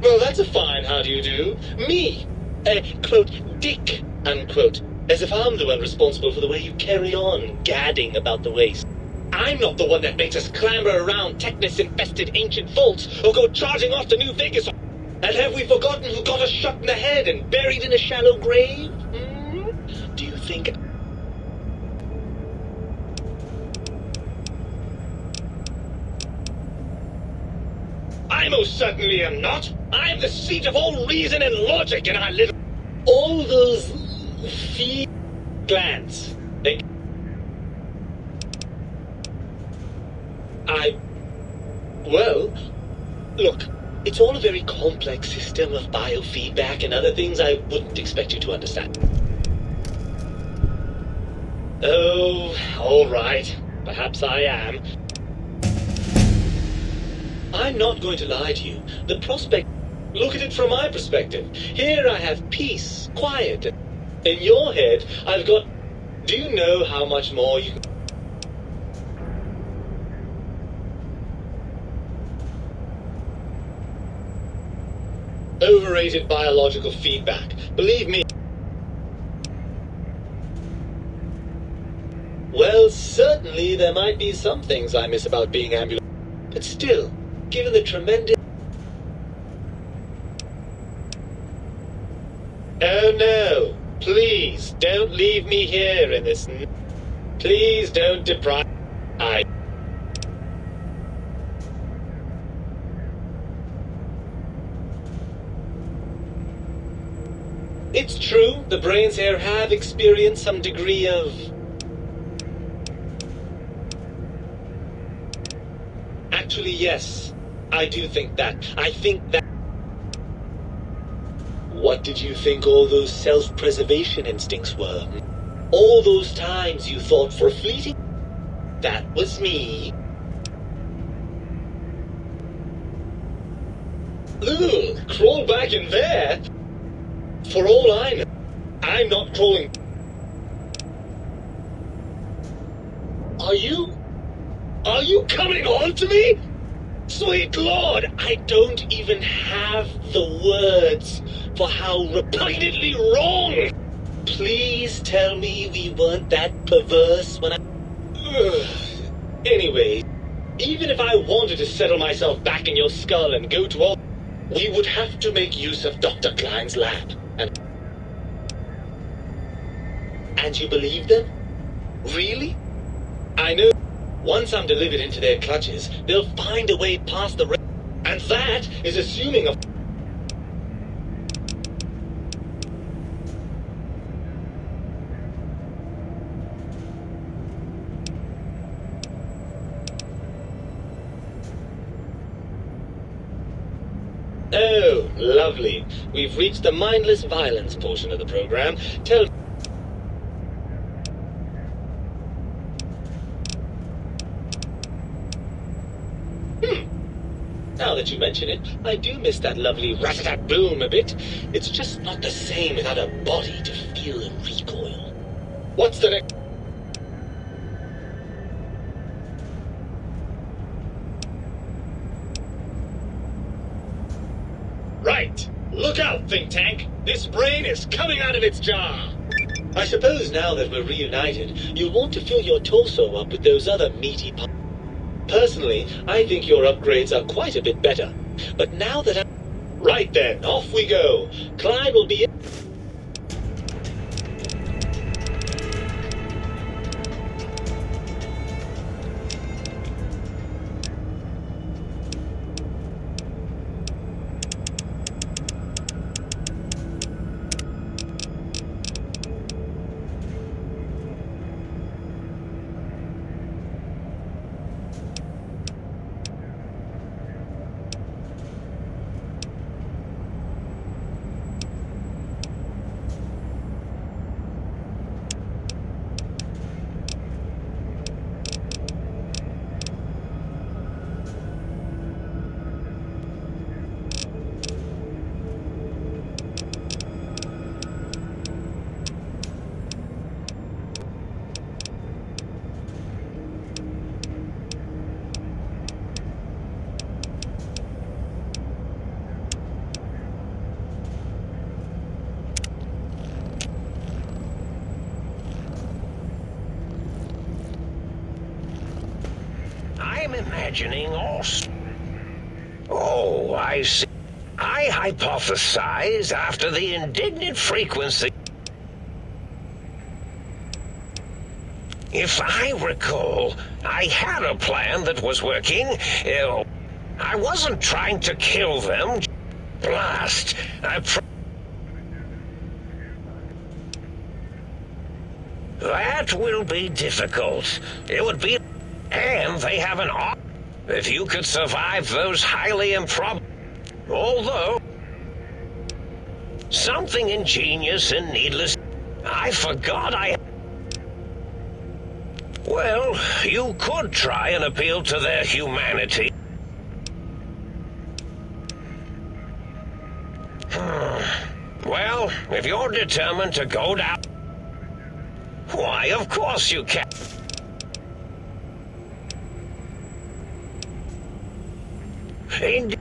Well, that's a fine how do you do. Me, quote, dick, unquote, as if I'm the one responsible for the way you carry on gadding about the waste. I'm not the one that makes us clamber around Technus-infested ancient vaults or go charging off to New Vegas. And have we forgotten who got us shot in the head and buried in a shallow grave? Do you think... I most certainly am not. I'm the seat of all reason and logic in our little... All those... glands. Well, look, it's all a very complex system of biofeedback and other things I wouldn't expect you to understand. Oh, all right. Perhaps I am. I'm not going to lie to you. The prospect... Look at it from my perspective. Here I have peace, quiet. In your head, I've got... Do you know how much more you can... Overrated biological feedback. Believe me. Well, certainly there might be some things I miss about being ambulatory. But still, given the tremendous... Oh no! Please, don't leave me here in this... Please don't deprive... It's true, the brains here have experienced some degree of... Actually, yes. I do think that. I think that... What did you think all those self-preservation instincts were? All those times you thought for fleeting? That was me. Ugh, crawl back in there? For all I know, I'm not crawling. Are you coming on to me? Sweet Lord, I don't even have the words for how repugnantly wrong. Please tell me we weren't that perverse when I... Anyway, even if I wanted to settle myself back in your skull and go to all... we would have to make use of Dr. Klein's lab. And you believe them? Really? I know once I'm delivered into their clutches, they'll find a way past the... and that is assuming a... Oh, lovely. We've reached the mindless violence portion of the program. Tell me... Now that you mention it, I do miss that lovely rat-a-tat-boom a bit. It's just not the same without a body to feel the recoil. What's the next... Right! Look out, think tank! This brain is coming out of its jar! I suppose now that we're reunited, you'll want to fill your torso up with those other meaty parts. Personally, I think your upgrades are quite a bit better. But now that I'm... Right then, off we go. Klein will be... I'm imagining all... Oh, I see. I hypothesize after the indignant frequency... If I recall, I had a plan that was working. I wasn't trying to kill them. Blast. That will be difficult. It would be... And they have an... If you could survive those highly improbable... Although... Something ingenious and needless... I forgot I... Well, you could try and appeal to their humanity. Well, if you're determined to go down... Why, of course you can. Indeed.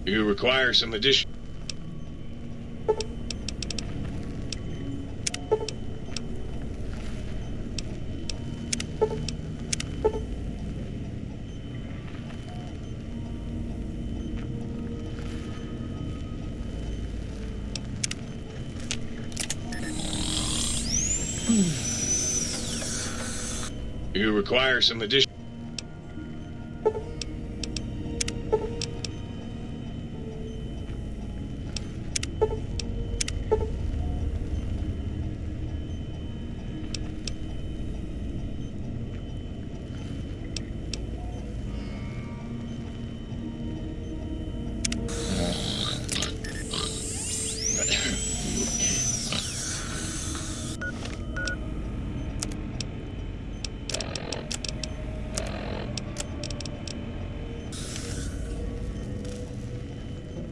You require some addition. You require some addition.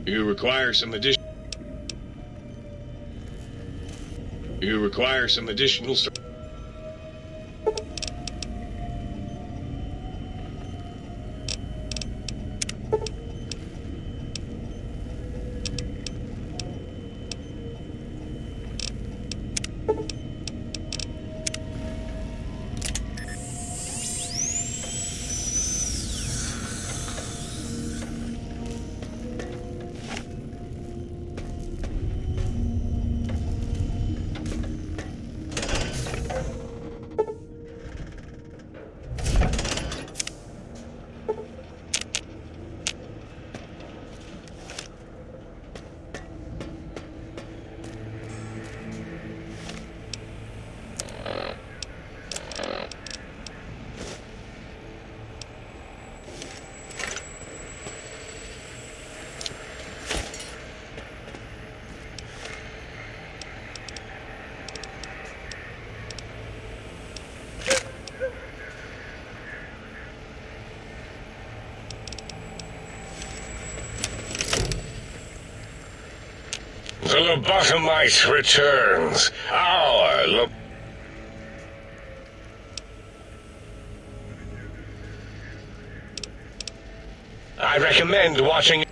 You require some addition. You require some additional. The lobotomite returns. Our I recommend watching.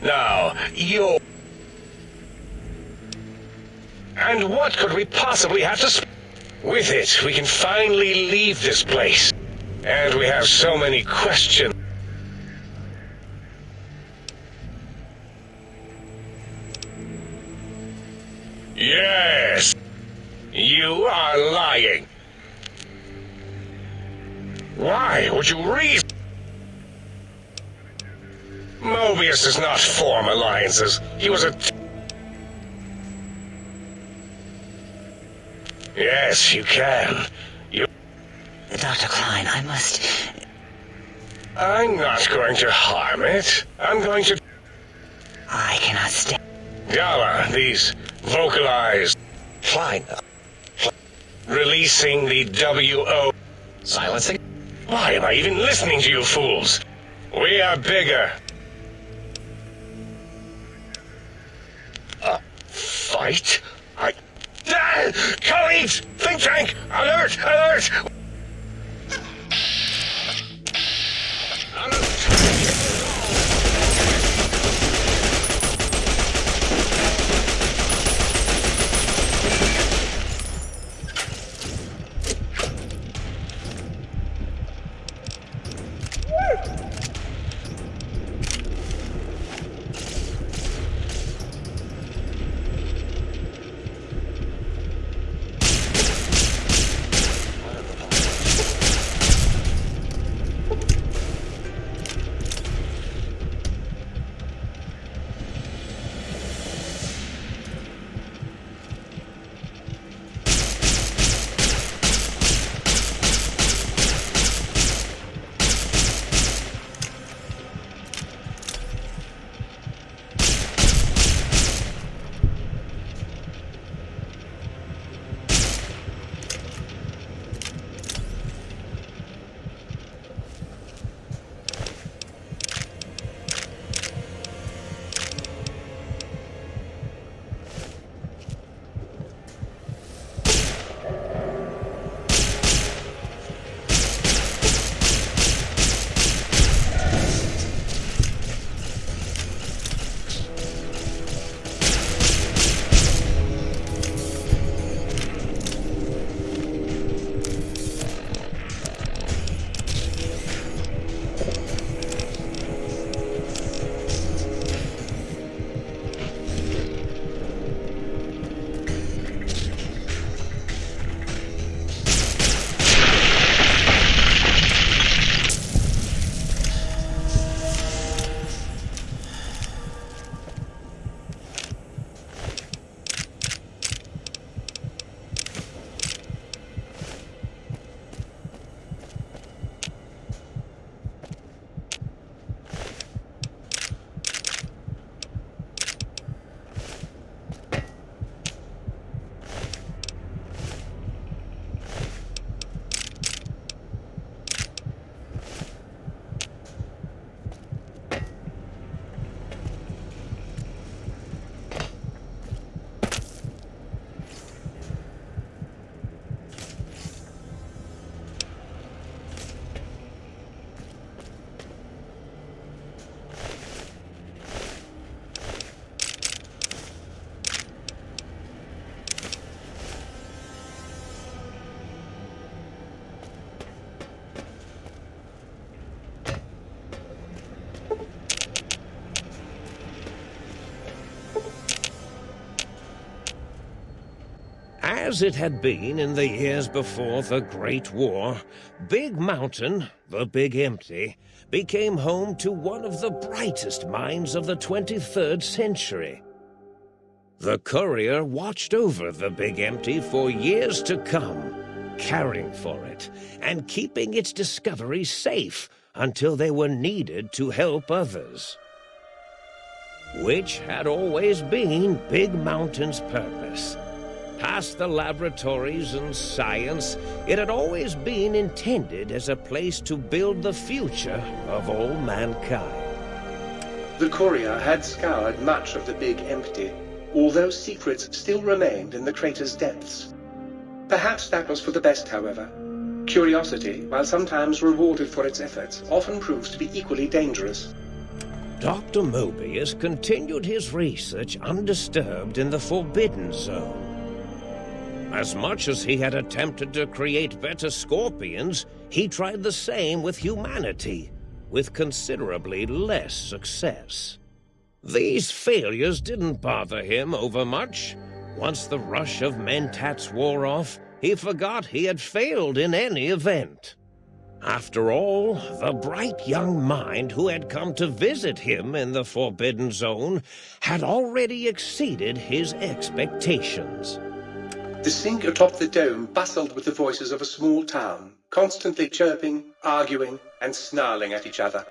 Now, you. And what could we possibly have to... With it, we can finally leave this place. And we have so many questions. Yes! You are lying. Why would you reason? Mobius does not form alliances. He was a... Yes, you can. You... Dr. Klein, I must... I'm not going to harm it. I'm going to... I cannot stay... Gala, these vocalized... Klein. Releasing the W.O. Silencing? Why am I even listening to you fools? We are bigger. A fight? Colleagues! Think tank! Alert! Alert! As it had been in the years before the Great War, Big Mountain, the Big Empty, became home to one of the brightest minds of the 23rd century. The courier watched over the Big Empty for years to come, caring for it and keeping its discoveries safe until they were needed to help others. Which had always been Big Mountain's purpose. Past the laboratories and science, it had always been intended as a place to build the future of all mankind. The courier had scoured much of the Big Empty, although secrets still remained in the crater's depths. Perhaps that was for the best, however. Curiosity, while sometimes rewarded for its efforts, often proves to be equally dangerous. Dr. Mobius continued his research undisturbed in the Forbidden Zone. As much as he had attempted to create better scorpions, he tried the same with humanity, with considerably less success. These failures didn't bother him overmuch. Once the rush of mentats wore off, he forgot he had failed in any event. After all, the bright young mind who had come to visit him in the Forbidden Zone had already exceeded his expectations. The sink atop the dome bustled with the voices of a small town, constantly chirping, arguing, and snarling at each other.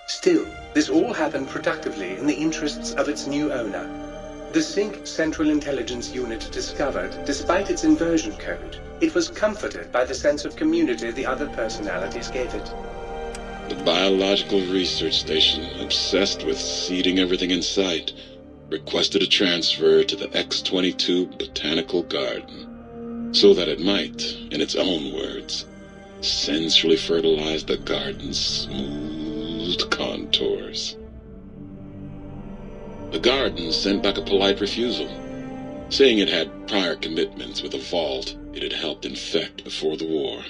Still, this all happened productively in the interests of its new owner. The Sync Central Intelligence Unit discovered, despite its inversion code, it was comforted by the sense of community the other personalities gave it. The Biological Research Station, obsessed with seeding everything in sight, requested a transfer to the X-22 Botanical Garden, so that it might, in its own words, sensually fertilize the garden's smooth contours. The garden sent back a polite refusal, saying it had prior commitments with a vault it had helped infect before the war.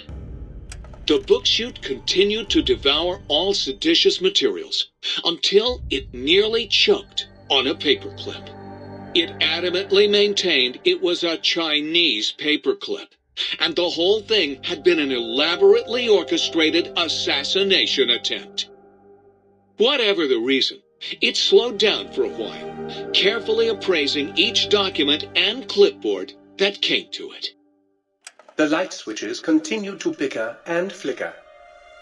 The book chute continued to devour all seditious materials until it nearly choked on a paperclip. It adamantly maintained it was a Chinese paperclip, and the whole thing had been an elaborately orchestrated assassination attempt. Whatever the reason, it slowed down for a while, carefully appraising each document and clipboard that came to it. The light switches continued to bicker and flicker.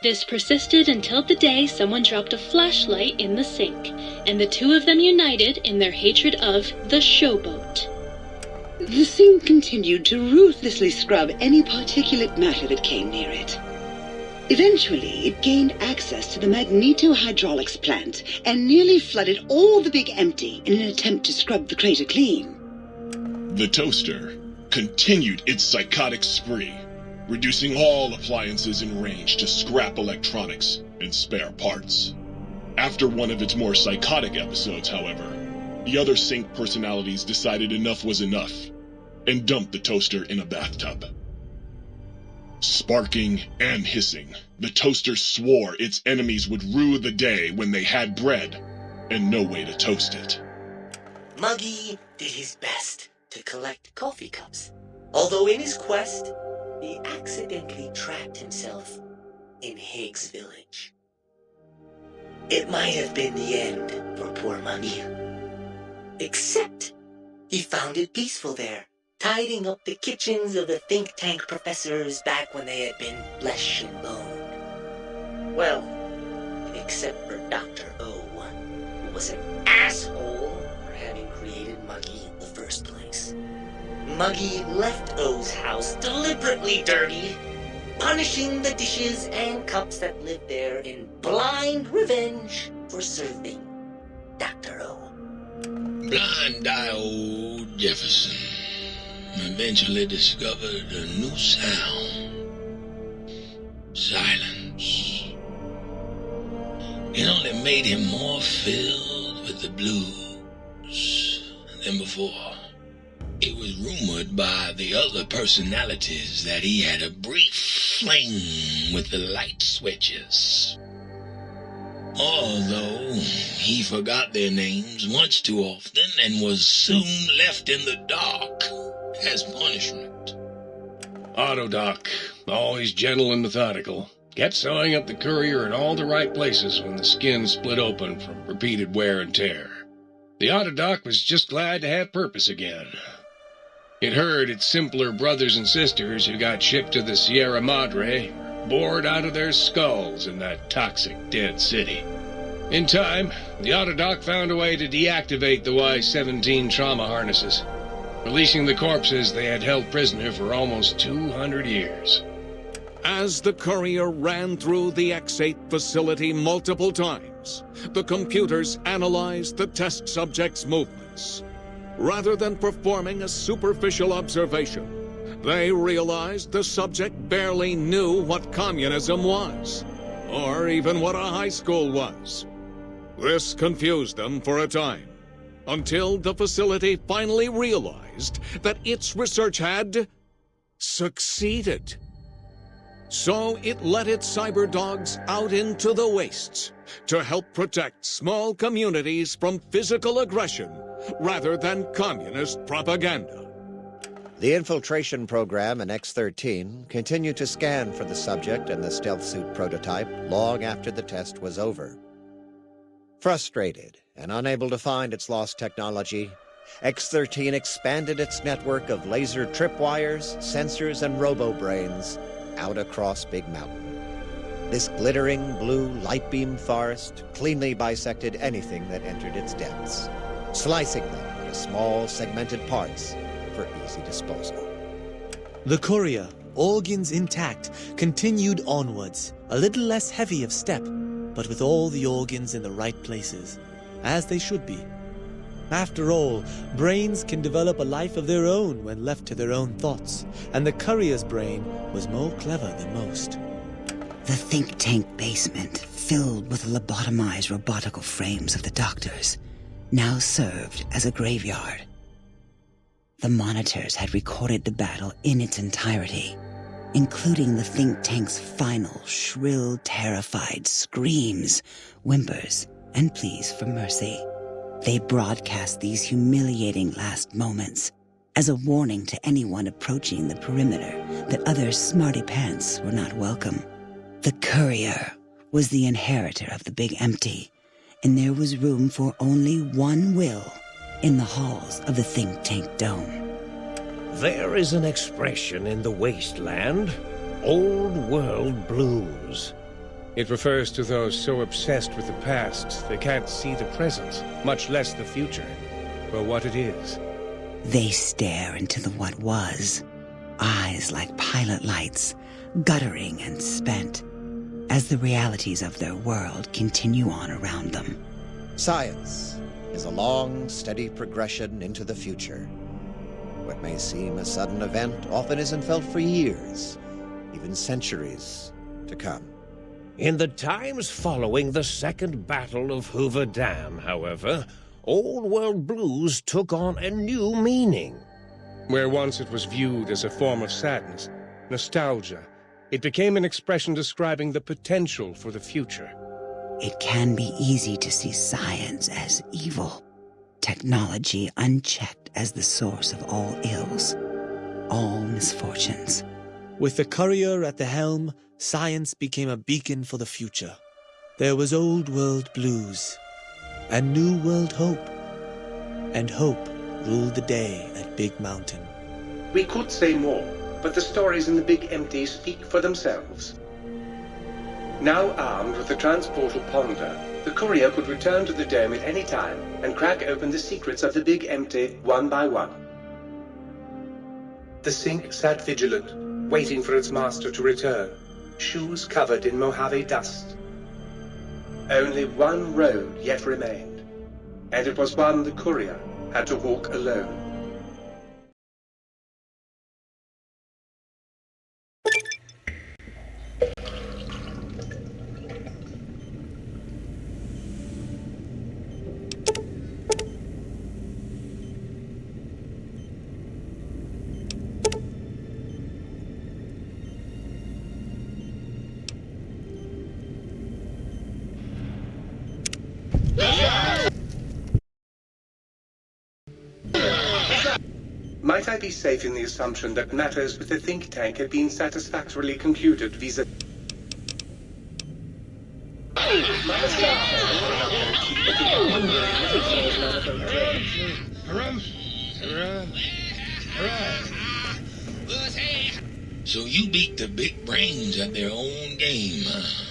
This persisted until the day someone dropped a flashlight in the sink, and the two of them united in their hatred of the showboat. The sink continued to ruthlessly scrub any particulate matter that came near it. Eventually, it gained access to the magnetohydraulics plant and nearly flooded all the Big Empty in an attempt to scrub the crater clean. The toaster continued its psychotic spree, reducing all appliances in range to scrap electronics and spare parts. After one of its more psychotic episodes, however, the other Sync personalities decided enough was enough and dumped the toaster in a bathtub. Sparking and hissing, the toaster swore its enemies would rue the day when they had bread and no way to toast it. Muggy did his best to collect coffee cups, although in his quest, he accidentally trapped himself in Higgs Village. It might have been the end for poor Muggy. Except, he found it peaceful there, tidying up the kitchens of the think tank professors back when they had been flesh and bone. Well, except for Dr. O, who was an asshole for having created Muggy in the first place. Muggy left O's house deliberately dirty, punishing the dishes and cups that lived there in blind revenge for serving Dr. O. Blind-eye old Jefferson eventually discovered a new sound. Silence. It only made him more filled with the blues than before. It was rumored by the other personalities that he had a brief fling with the light switches. Although he forgot their names once too often and was soon left in the dark, as punishment. Autodoc, always gentle and methodical, kept sewing up the courier in all the right places when the skin split open from repeated wear and tear. The Autodoc was just glad to have purpose again. It heard its simpler brothers and sisters who got shipped to the Sierra Madre bored out of their skulls in that toxic dead city. In time, the Autodoc found a way to deactivate the Y-17 trauma harnesses, releasing the corpses they had held prisoner for almost 200 years. As the courier ran through the X-8 facility multiple times, the computers analyzed the test subject's movements. Rather than performing a superficial observation, they realized the subject barely knew what communism was, or even what a high school was. This confused them for a time, until the facility finally realized that its research had succeeded. So it let its cyber dogs out into the wastes to help protect small communities from physical aggression rather than communist propaganda. The infiltration program in X-13 continued to scan for the subject and the stealth suit prototype long after the test was over. Frustrated and unable to find its lost technology, X-13 expanded its network of laser tripwires, sensors, and robo-brains out across Big Mountain. This glittering blue light beam forest cleanly bisected anything that entered its depths, slicing them into small segmented parts for easy disposal. The courier, organs intact, continued onwards, a little less heavy of step, but with all the organs in the right places, as they should be. After all, brains can develop a life of their own when left to their own thoughts, and the courier's brain was more clever than most. The think tank basement, filled with the lobotomized robotical frames of the doctors, now served as a graveyard. The monitors had recorded the battle in its entirety, including the think tank's final, shrill, terrified screams, whimpers, and pleas for mercy. They broadcast these humiliating last moments as a warning to anyone approaching the perimeter that other smarty pants were not welcome. The courier was the inheritor of the Big Empty, and there was room for only one will in the halls of the think tank dome. There is an expression in the wasteland, old world blues. It refers to those so obsessed with the past they can't see the present, much less the future, for what it is. They stare into the what was, eyes like pilot lights, guttering and spent, as the realities of their world continue on around them. Science is a long, steady progression into the future. What may seem a sudden event often isn't felt for years, even centuries to come. In the times following the Second Battle of Hoover Dam, however, old world blues took on a new meaning. Where once it was viewed as a form of sadness, nostalgia, it became an expression describing the potential for the future. It can be easy to see science as evil, technology unchecked as the source of all ills, all misfortunes. With the courier at the helm, science became a beacon for the future. There was old world blues, and new world hope, and hope ruled the day at Big Mountain. We could say more, but the stories in the Big Empty speak for themselves. Now armed with the transportal Ponder, the courier could return to the dome at any time and crack open the secrets of the Big Empty one by one. The Sync sat vigilant, waiting for its master to return, shoes covered in Mojave dust. Only one road yet remained, and it was one the courier had to walk alone. Might I be safe in the assumption that matters with the think tank have been satisfactorily concluded vis-a... So you beat the big brains at their own game, huh?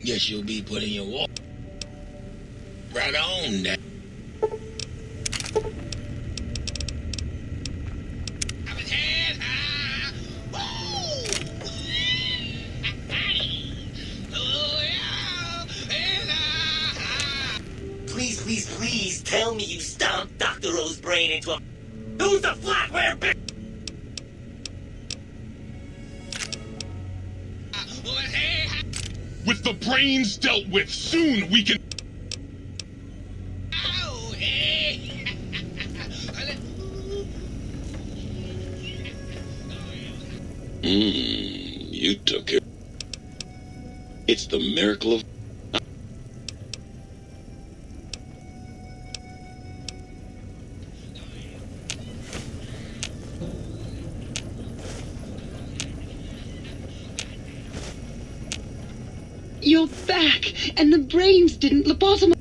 Guess you'll be putting your walk right on that. Please, please, please tell me you stomped Dr. O's brain into a... Who's the flatware bitch? With the brains dealt with, soon we can... You took it. It's the miracle of... You're back, and the brains didn't lobotomize.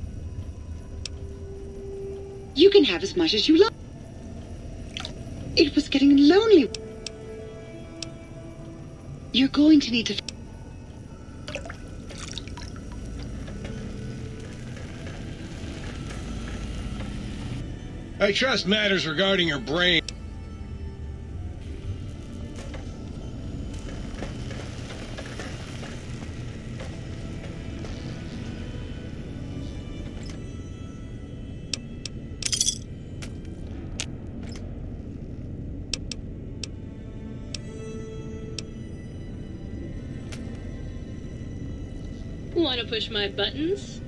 You can have as much as you like. It was getting lonely. You're going to need to... I trust matters regarding your brain. Want to push my buttons?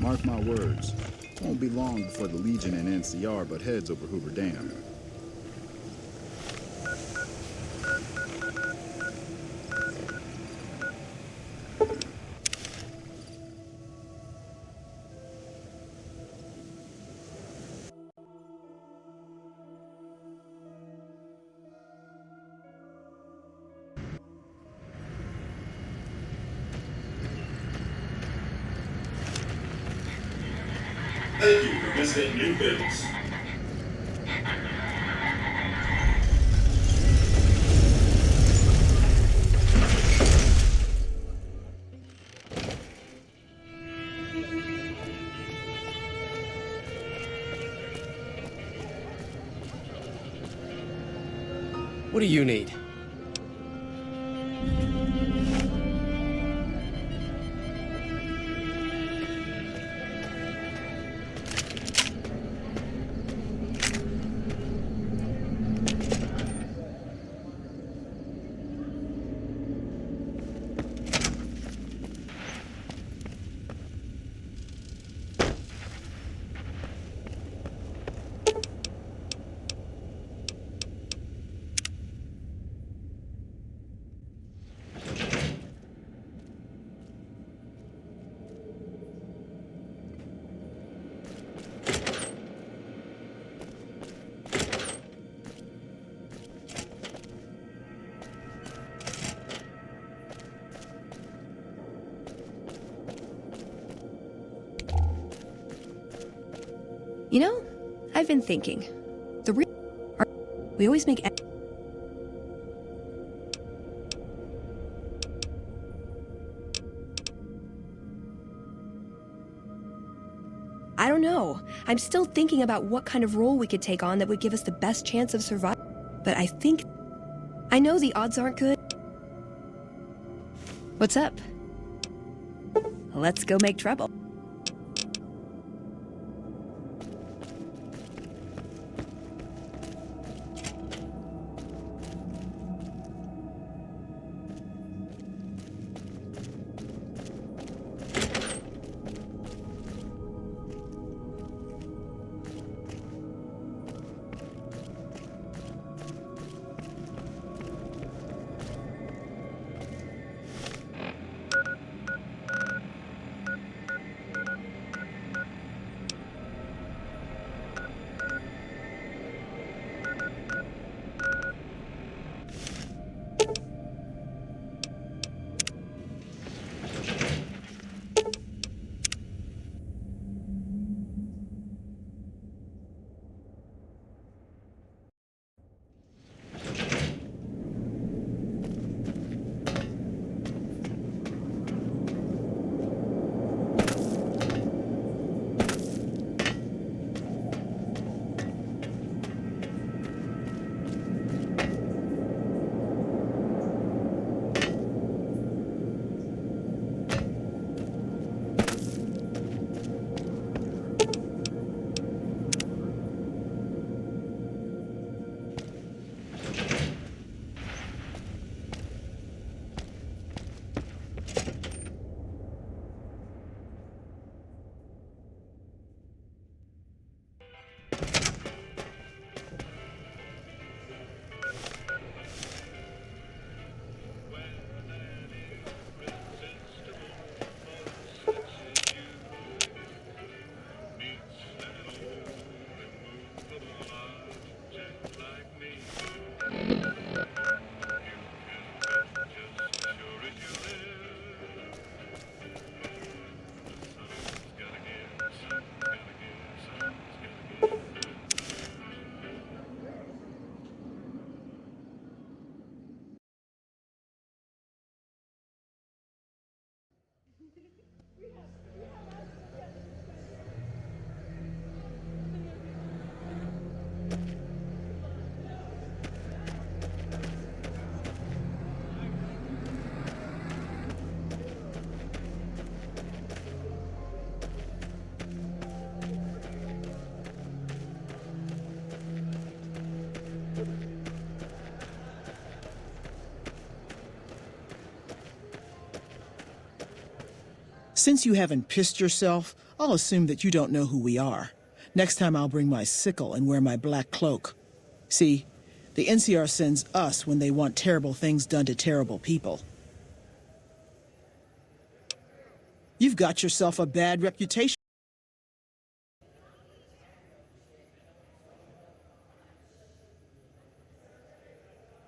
Mark my words. Won't be long before the Legion and NCR butt heads over Hoover Dam. Thank you for visiting New Builds. What do you need? You know, I've been thinking. We always make. I don't know. I'm still thinking about what kind of role we could take on that would give us the best chance of survival. But I know the odds aren't good. What's up? Let's go make trouble. Since you haven't pissed yourself, I'll assume that you don't know who we are. Next time I'll bring my sickle and wear my black cloak. See, the NCR sends us when they want terrible things done to terrible people. You've got yourself a bad reputation.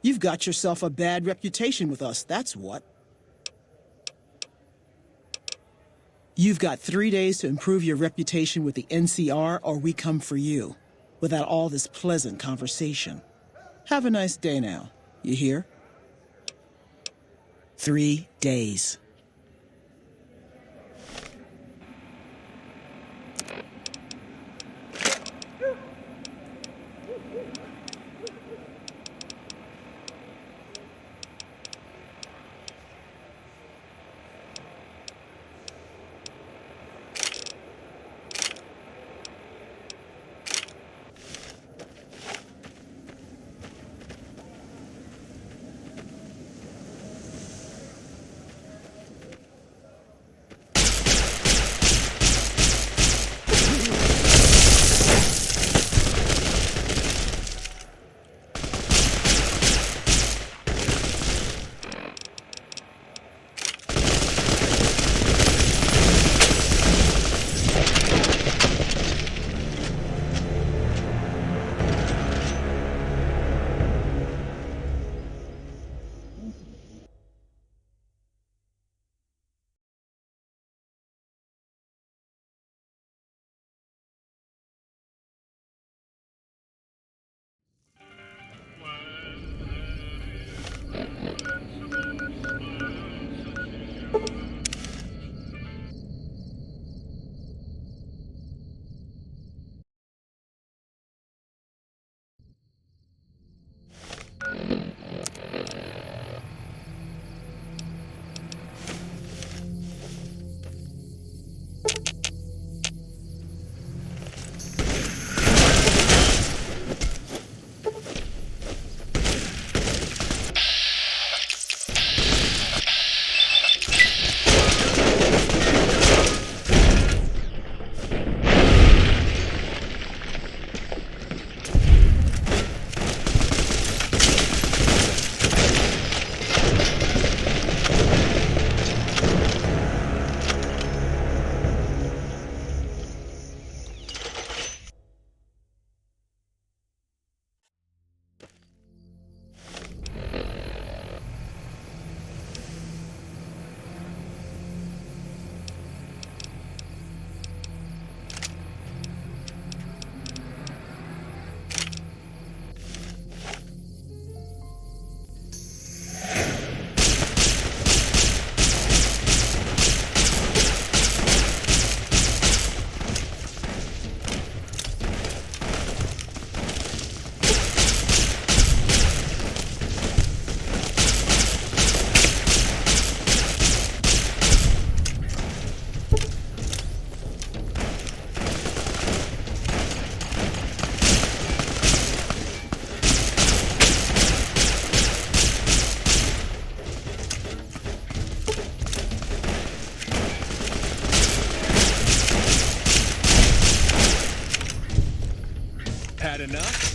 You've got yourself a bad reputation with us, that's what. You've got 3 days to improve your reputation with the NCR, or we come for you, without all this pleasant conversation. Have a nice day now, you hear? 3 days. Had enough?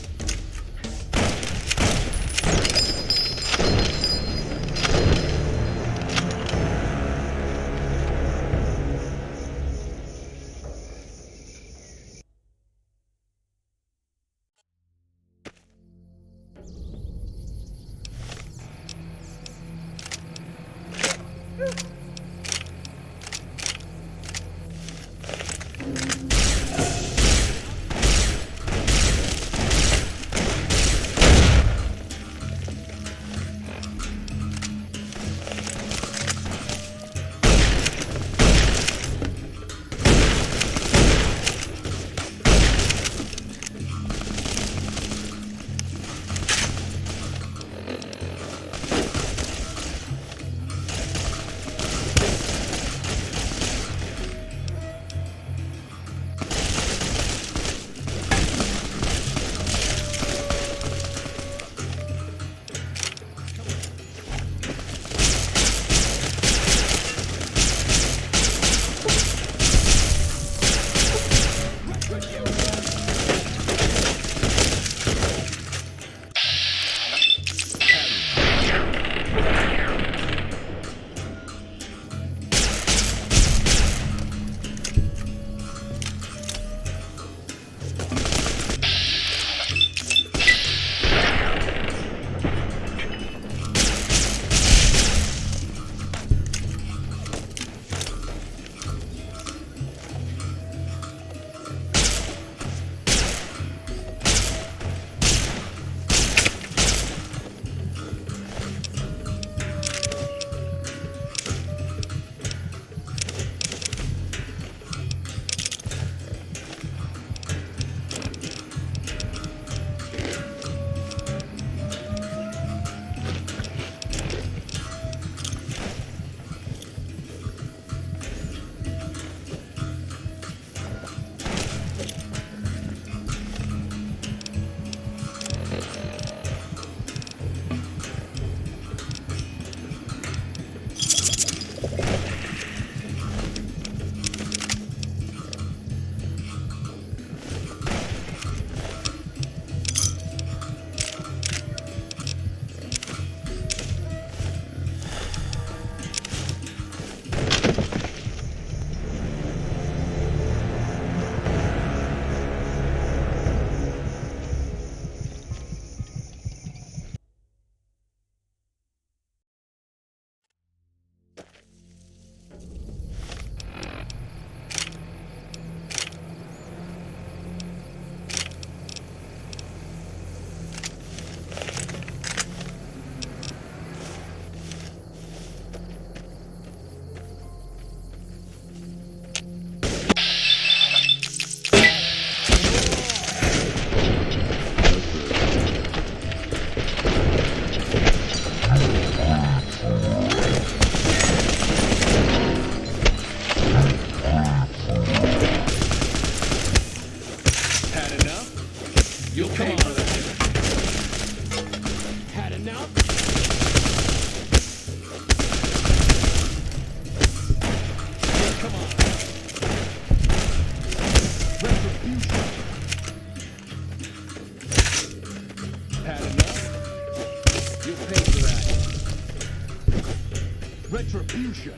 retribution.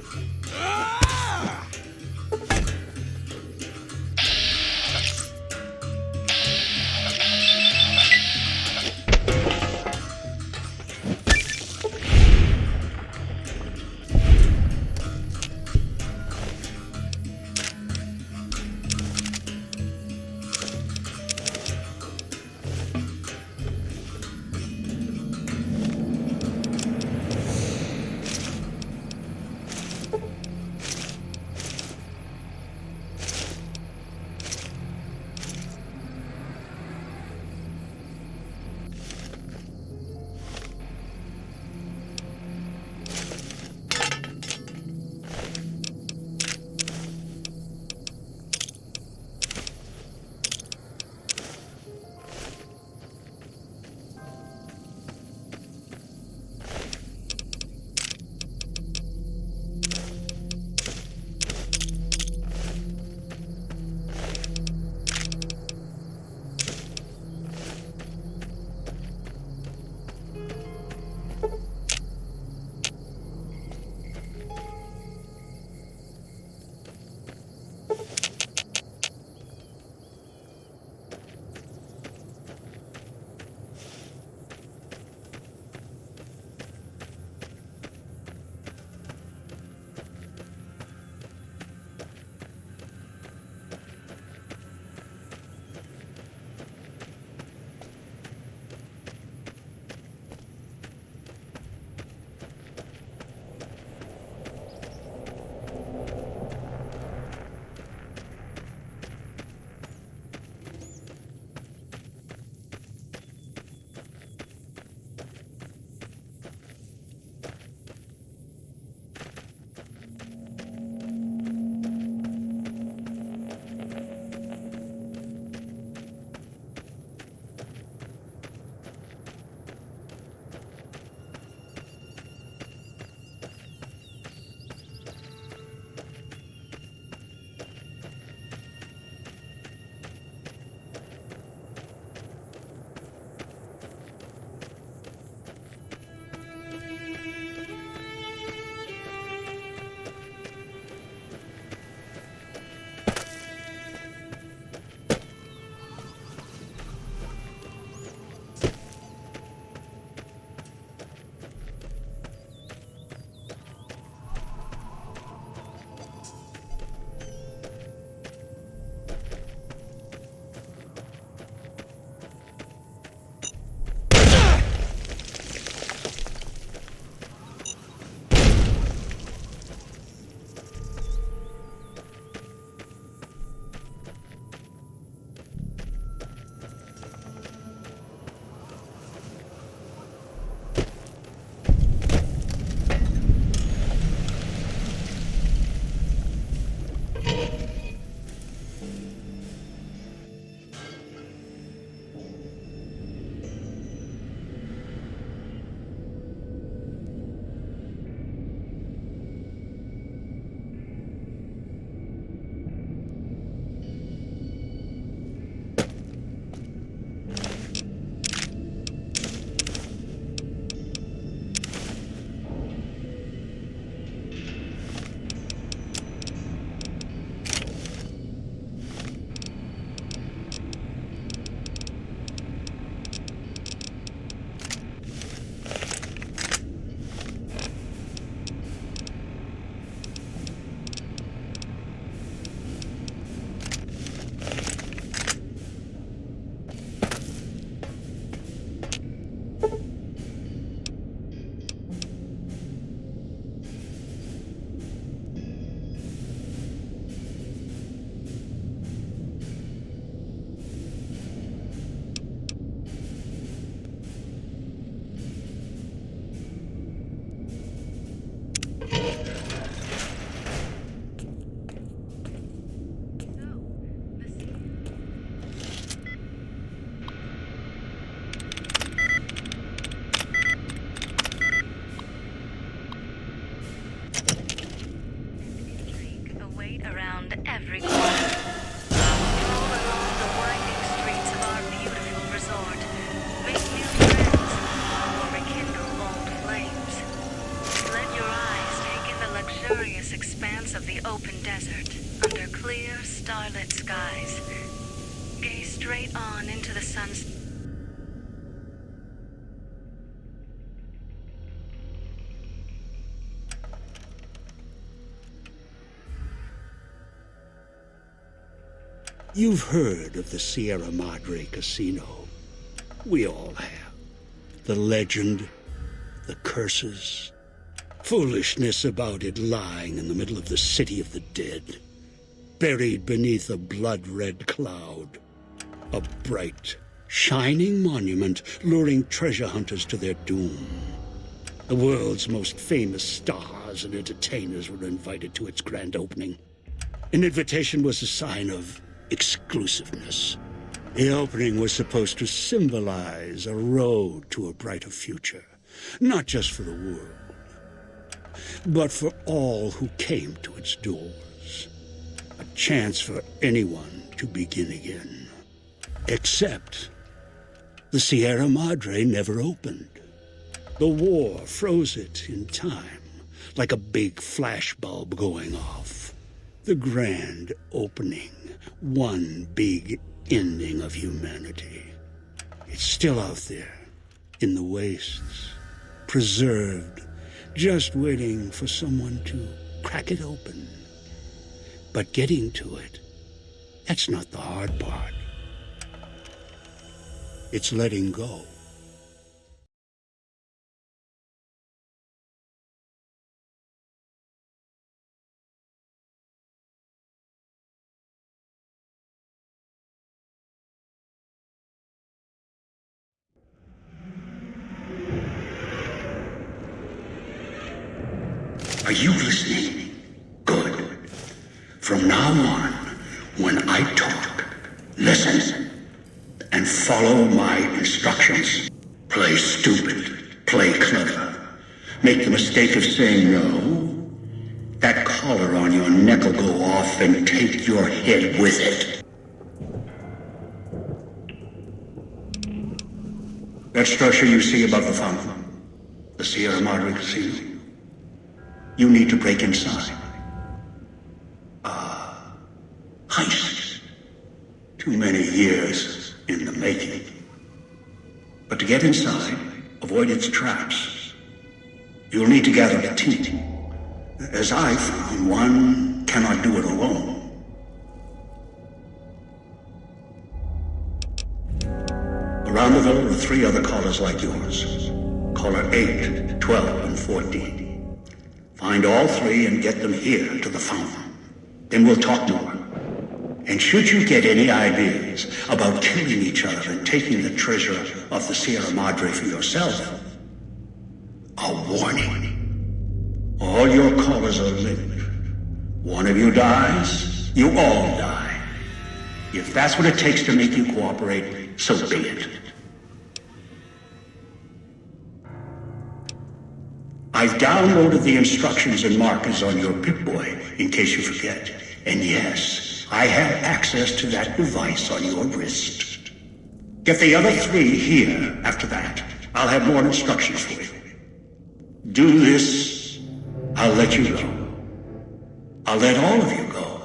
every corner. Stroll along the winding streets of our beautiful resort. Make new friends or rekindle old flames. Let your eyes take in open desert, under clear, starlit skies. Gaze straight on into the sun's... You've heard of the Sierra Madre Casino. We all have. The legend, the curses, foolishness about it lying in the middle of the city of the dead, buried beneath a blood-red cloud. A bright, shining monument luring treasure hunters to their doom. The world's most famous stars and entertainers were invited to its grand opening. An invitation was a sign of exclusiveness. The opening was supposed to symbolize a road to a brighter future, not just for the world, but for all who came to its doors. A chance for anyone to begin again. Except the Sierra Madre never opened. The war froze it in time, like a big flashbulb going off. The grand opening, one big ending of humanity. It's still out there, in the wastes, preserved, just waiting for someone to crack it open. But getting to it, that's not the hard part. It's letting go. Are you listening? Good. From now on, when I talk, listen and follow my instructions. Play stupid, play clever. Make the mistake of saying no. That collar on your neck will go off and take your head with it. That structure you see above the fountain, the Sierra Madre Casino. You need to break inside. Heist. Too many years in the making. But to get inside, avoid its traps, you'll need to gather a team. As I found, one cannot do it alone. Around the villa are 3 other callers like yours. Caller 8, 12, and 14. Find all 3 and get them here to the fountain. Then we'll talk more. And should you get any ideas about killing each other and taking the treasure of the Sierra Madre for yourself, a warning. All your callers are linked. One of you dies, you all die. If that's what it takes to make you cooperate, so be it. I've downloaded the instructions and markers on your Pip-Boy, in case you forget. And yes, I have access to that device on your wrist. Get the other 3 here after that. I'll have more instructions for you. Do this, I'll let you go. I'll let all of you go.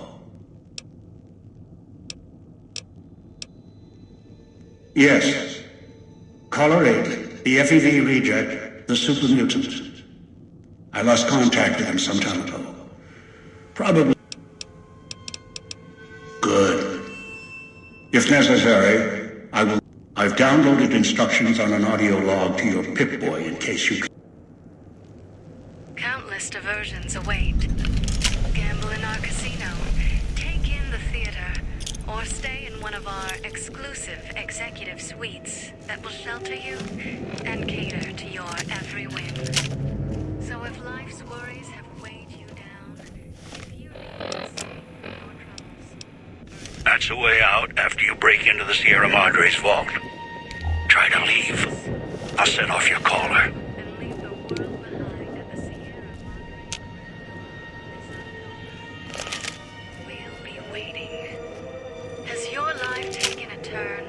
Yes. Caller 8, the FEV reject, the super mutant. I lost contact with him some time ago. Probably. Good. If necessary, I've downloaded instructions on an audio log to your Pip-Boy in case you... Countless diversions await. Gamble in our casino, take in the theater, or stay in one of our exclusive executive suites that will shelter you and cater to your every whim. So if life's worries have weighed you down, if you need to see your troubles... That's a way out after you break into the Sierra Madre's vault. Try to leave. I'll set off your caller. We'll be waiting. Has your life taken a turn?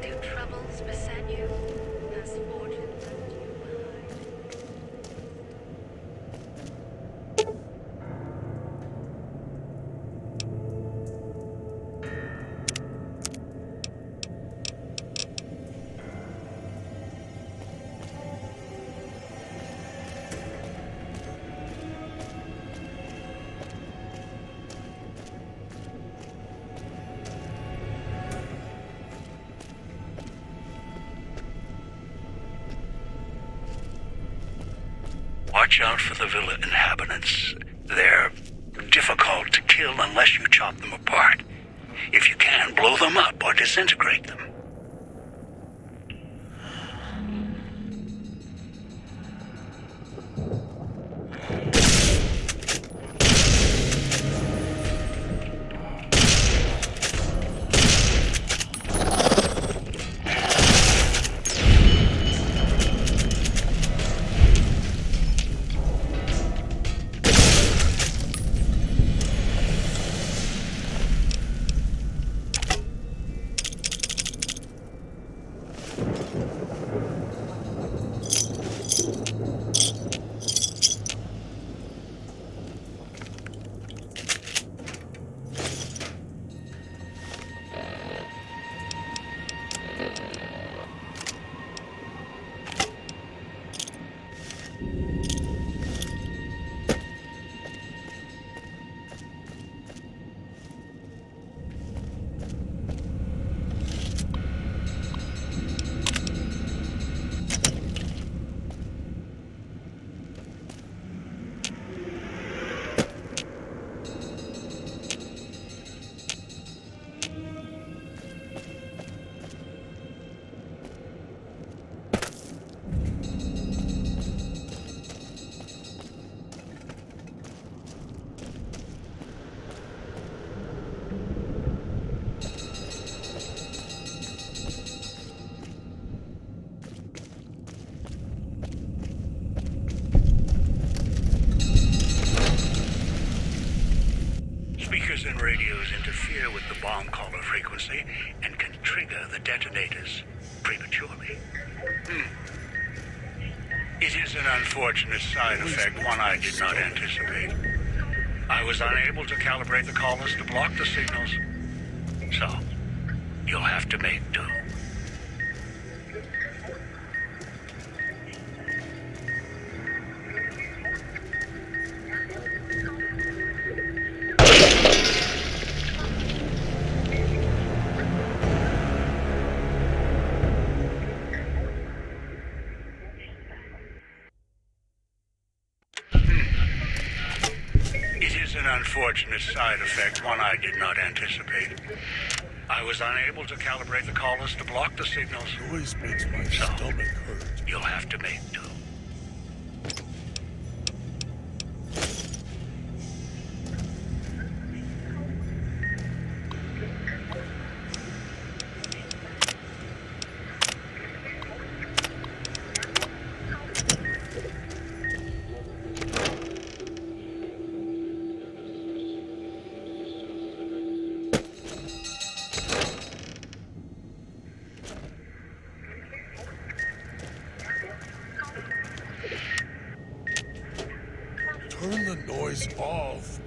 Do troubles beset you? Has fortune left you behind? watch out for the villa inhabitants. They're difficult to kill unless you chop them apart. If you can, blow them up or disintegrate them. Speakers and radios interfere with the bomb caller frequency and can trigger the detonators prematurely. It is an unfortunate side effect, one I did not anticipate. I was unable to calibrate the callers to block the signals, so you'll have to make do. Unfortunate side effect, one I did not anticipate. I was unable to calibrate the callers to block the signals. Noise makes my stomach hurt. You'll have to make do. Turn the noise off.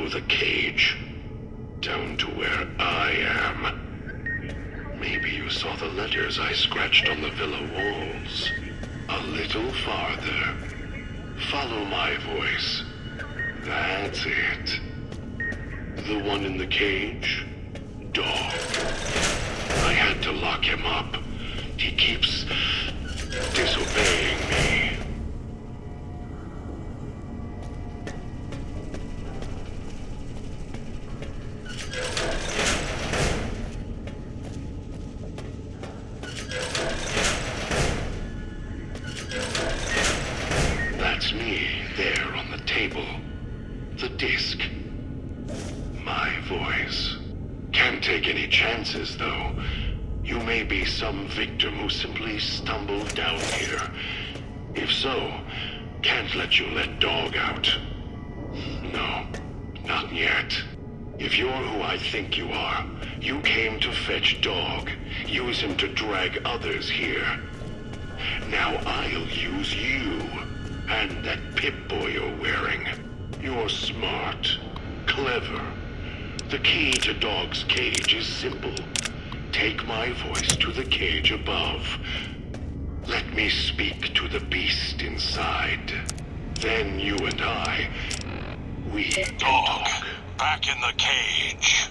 The cage, down to where I am. Maybe you saw the letters I scratched on the villa walls. A little farther. Follow my voice. That's it. The one in the cage? Dog. I had to lock him up. He keeps disobeying me. That's me, there on the table. The disc. My my voice. Can't take any chances, though. You may be some victim who simply stumbled down here. If so, can't let you let Dog out. No, not yet. If you're who I think you are, you came to fetch Dog, use him to drag others here. Now I'll use you, and that Pip-Boy you're wearing. You're smart, clever. The key to Dog's cage is simple. Take my voice to the cage above. Let me speak to the beast inside. Then you and I, we can Dog, talk. back in the cage.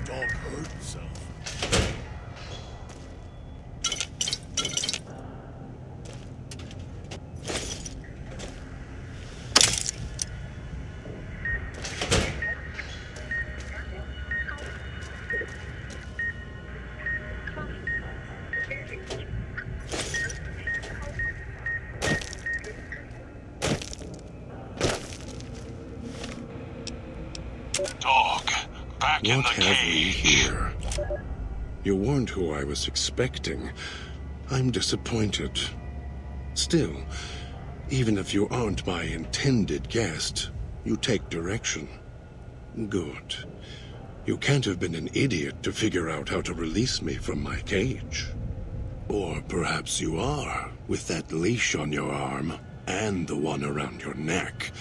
Dog hurt himself. Dog, back in the What have we cage. here? You weren't who I was expecting. I'm disappointed. Still, even if you aren't my intended guest, you take direction. Good. You can't have been an idiot to figure out how to release me from my cage. Or perhaps you are, with that leash on your arm, and the one around your neck.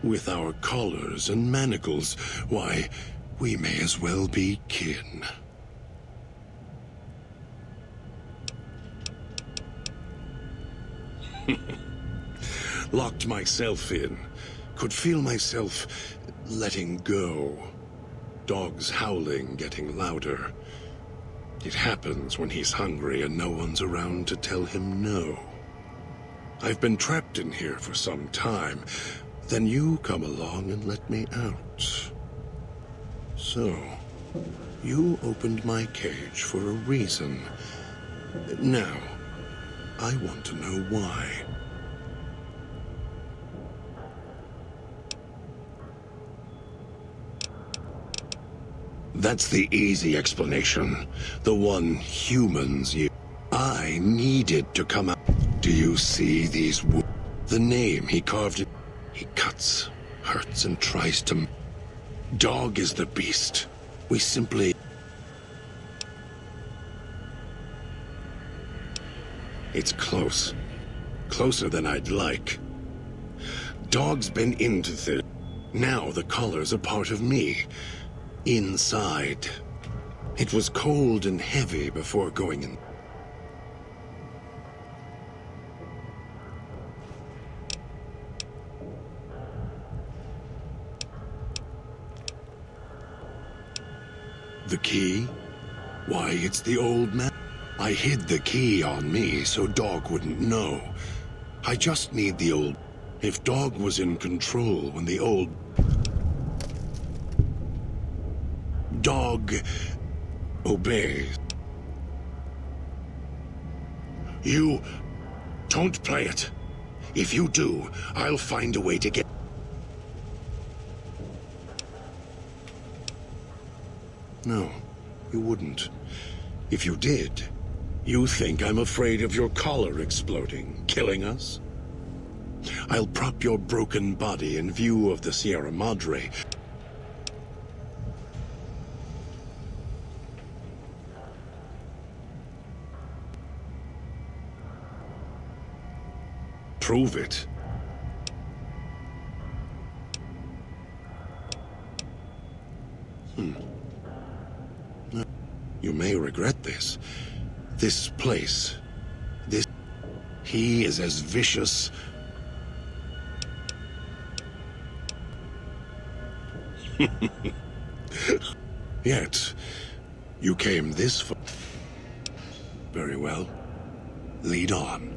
With our collars and manacles, why, we may as well be kin. Locked myself in. Could feel myself letting go. Dogs howling, getting louder. It happens when he's hungry and no one's around to tell him no. I've been trapped in here for some time. Then you come along and let me out. So, you opened my cage for a reason. Now, I want to know why. That's the easy explanation. The one humans use. I needed to come out. Do you see these wounds? The name he carved it. He cuts, hurts, and tries to... Dog is the beast. We simply... It's close. Closer than I'd like. Dog's been into this. Now the collars are part of me. Inside. It was cold and heavy before going in. The key? Why, it's the old man. I hid the key on me so Dog wouldn't know. I just need the old... If Dog was in control when the old... Dog obeys. You don't play it. If you do, I'll find a way to get... No, you wouldn't. If you did, you think I'm afraid of your collar exploding, killing us? I'll prop your broken body in view of the Sierra Madre. Prove it. You may regret this. This place. This... He is as vicious... Yet, you came this far. Very well. Lead on.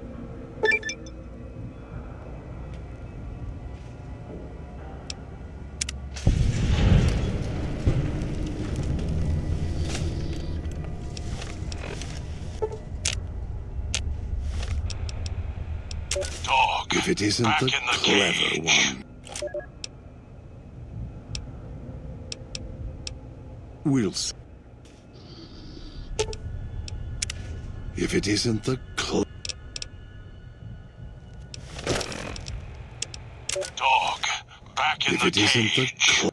Dog, If it isn't back the in the clever cage. one. We'll see. If it isn't the Dog, back in if the it isn't the cage.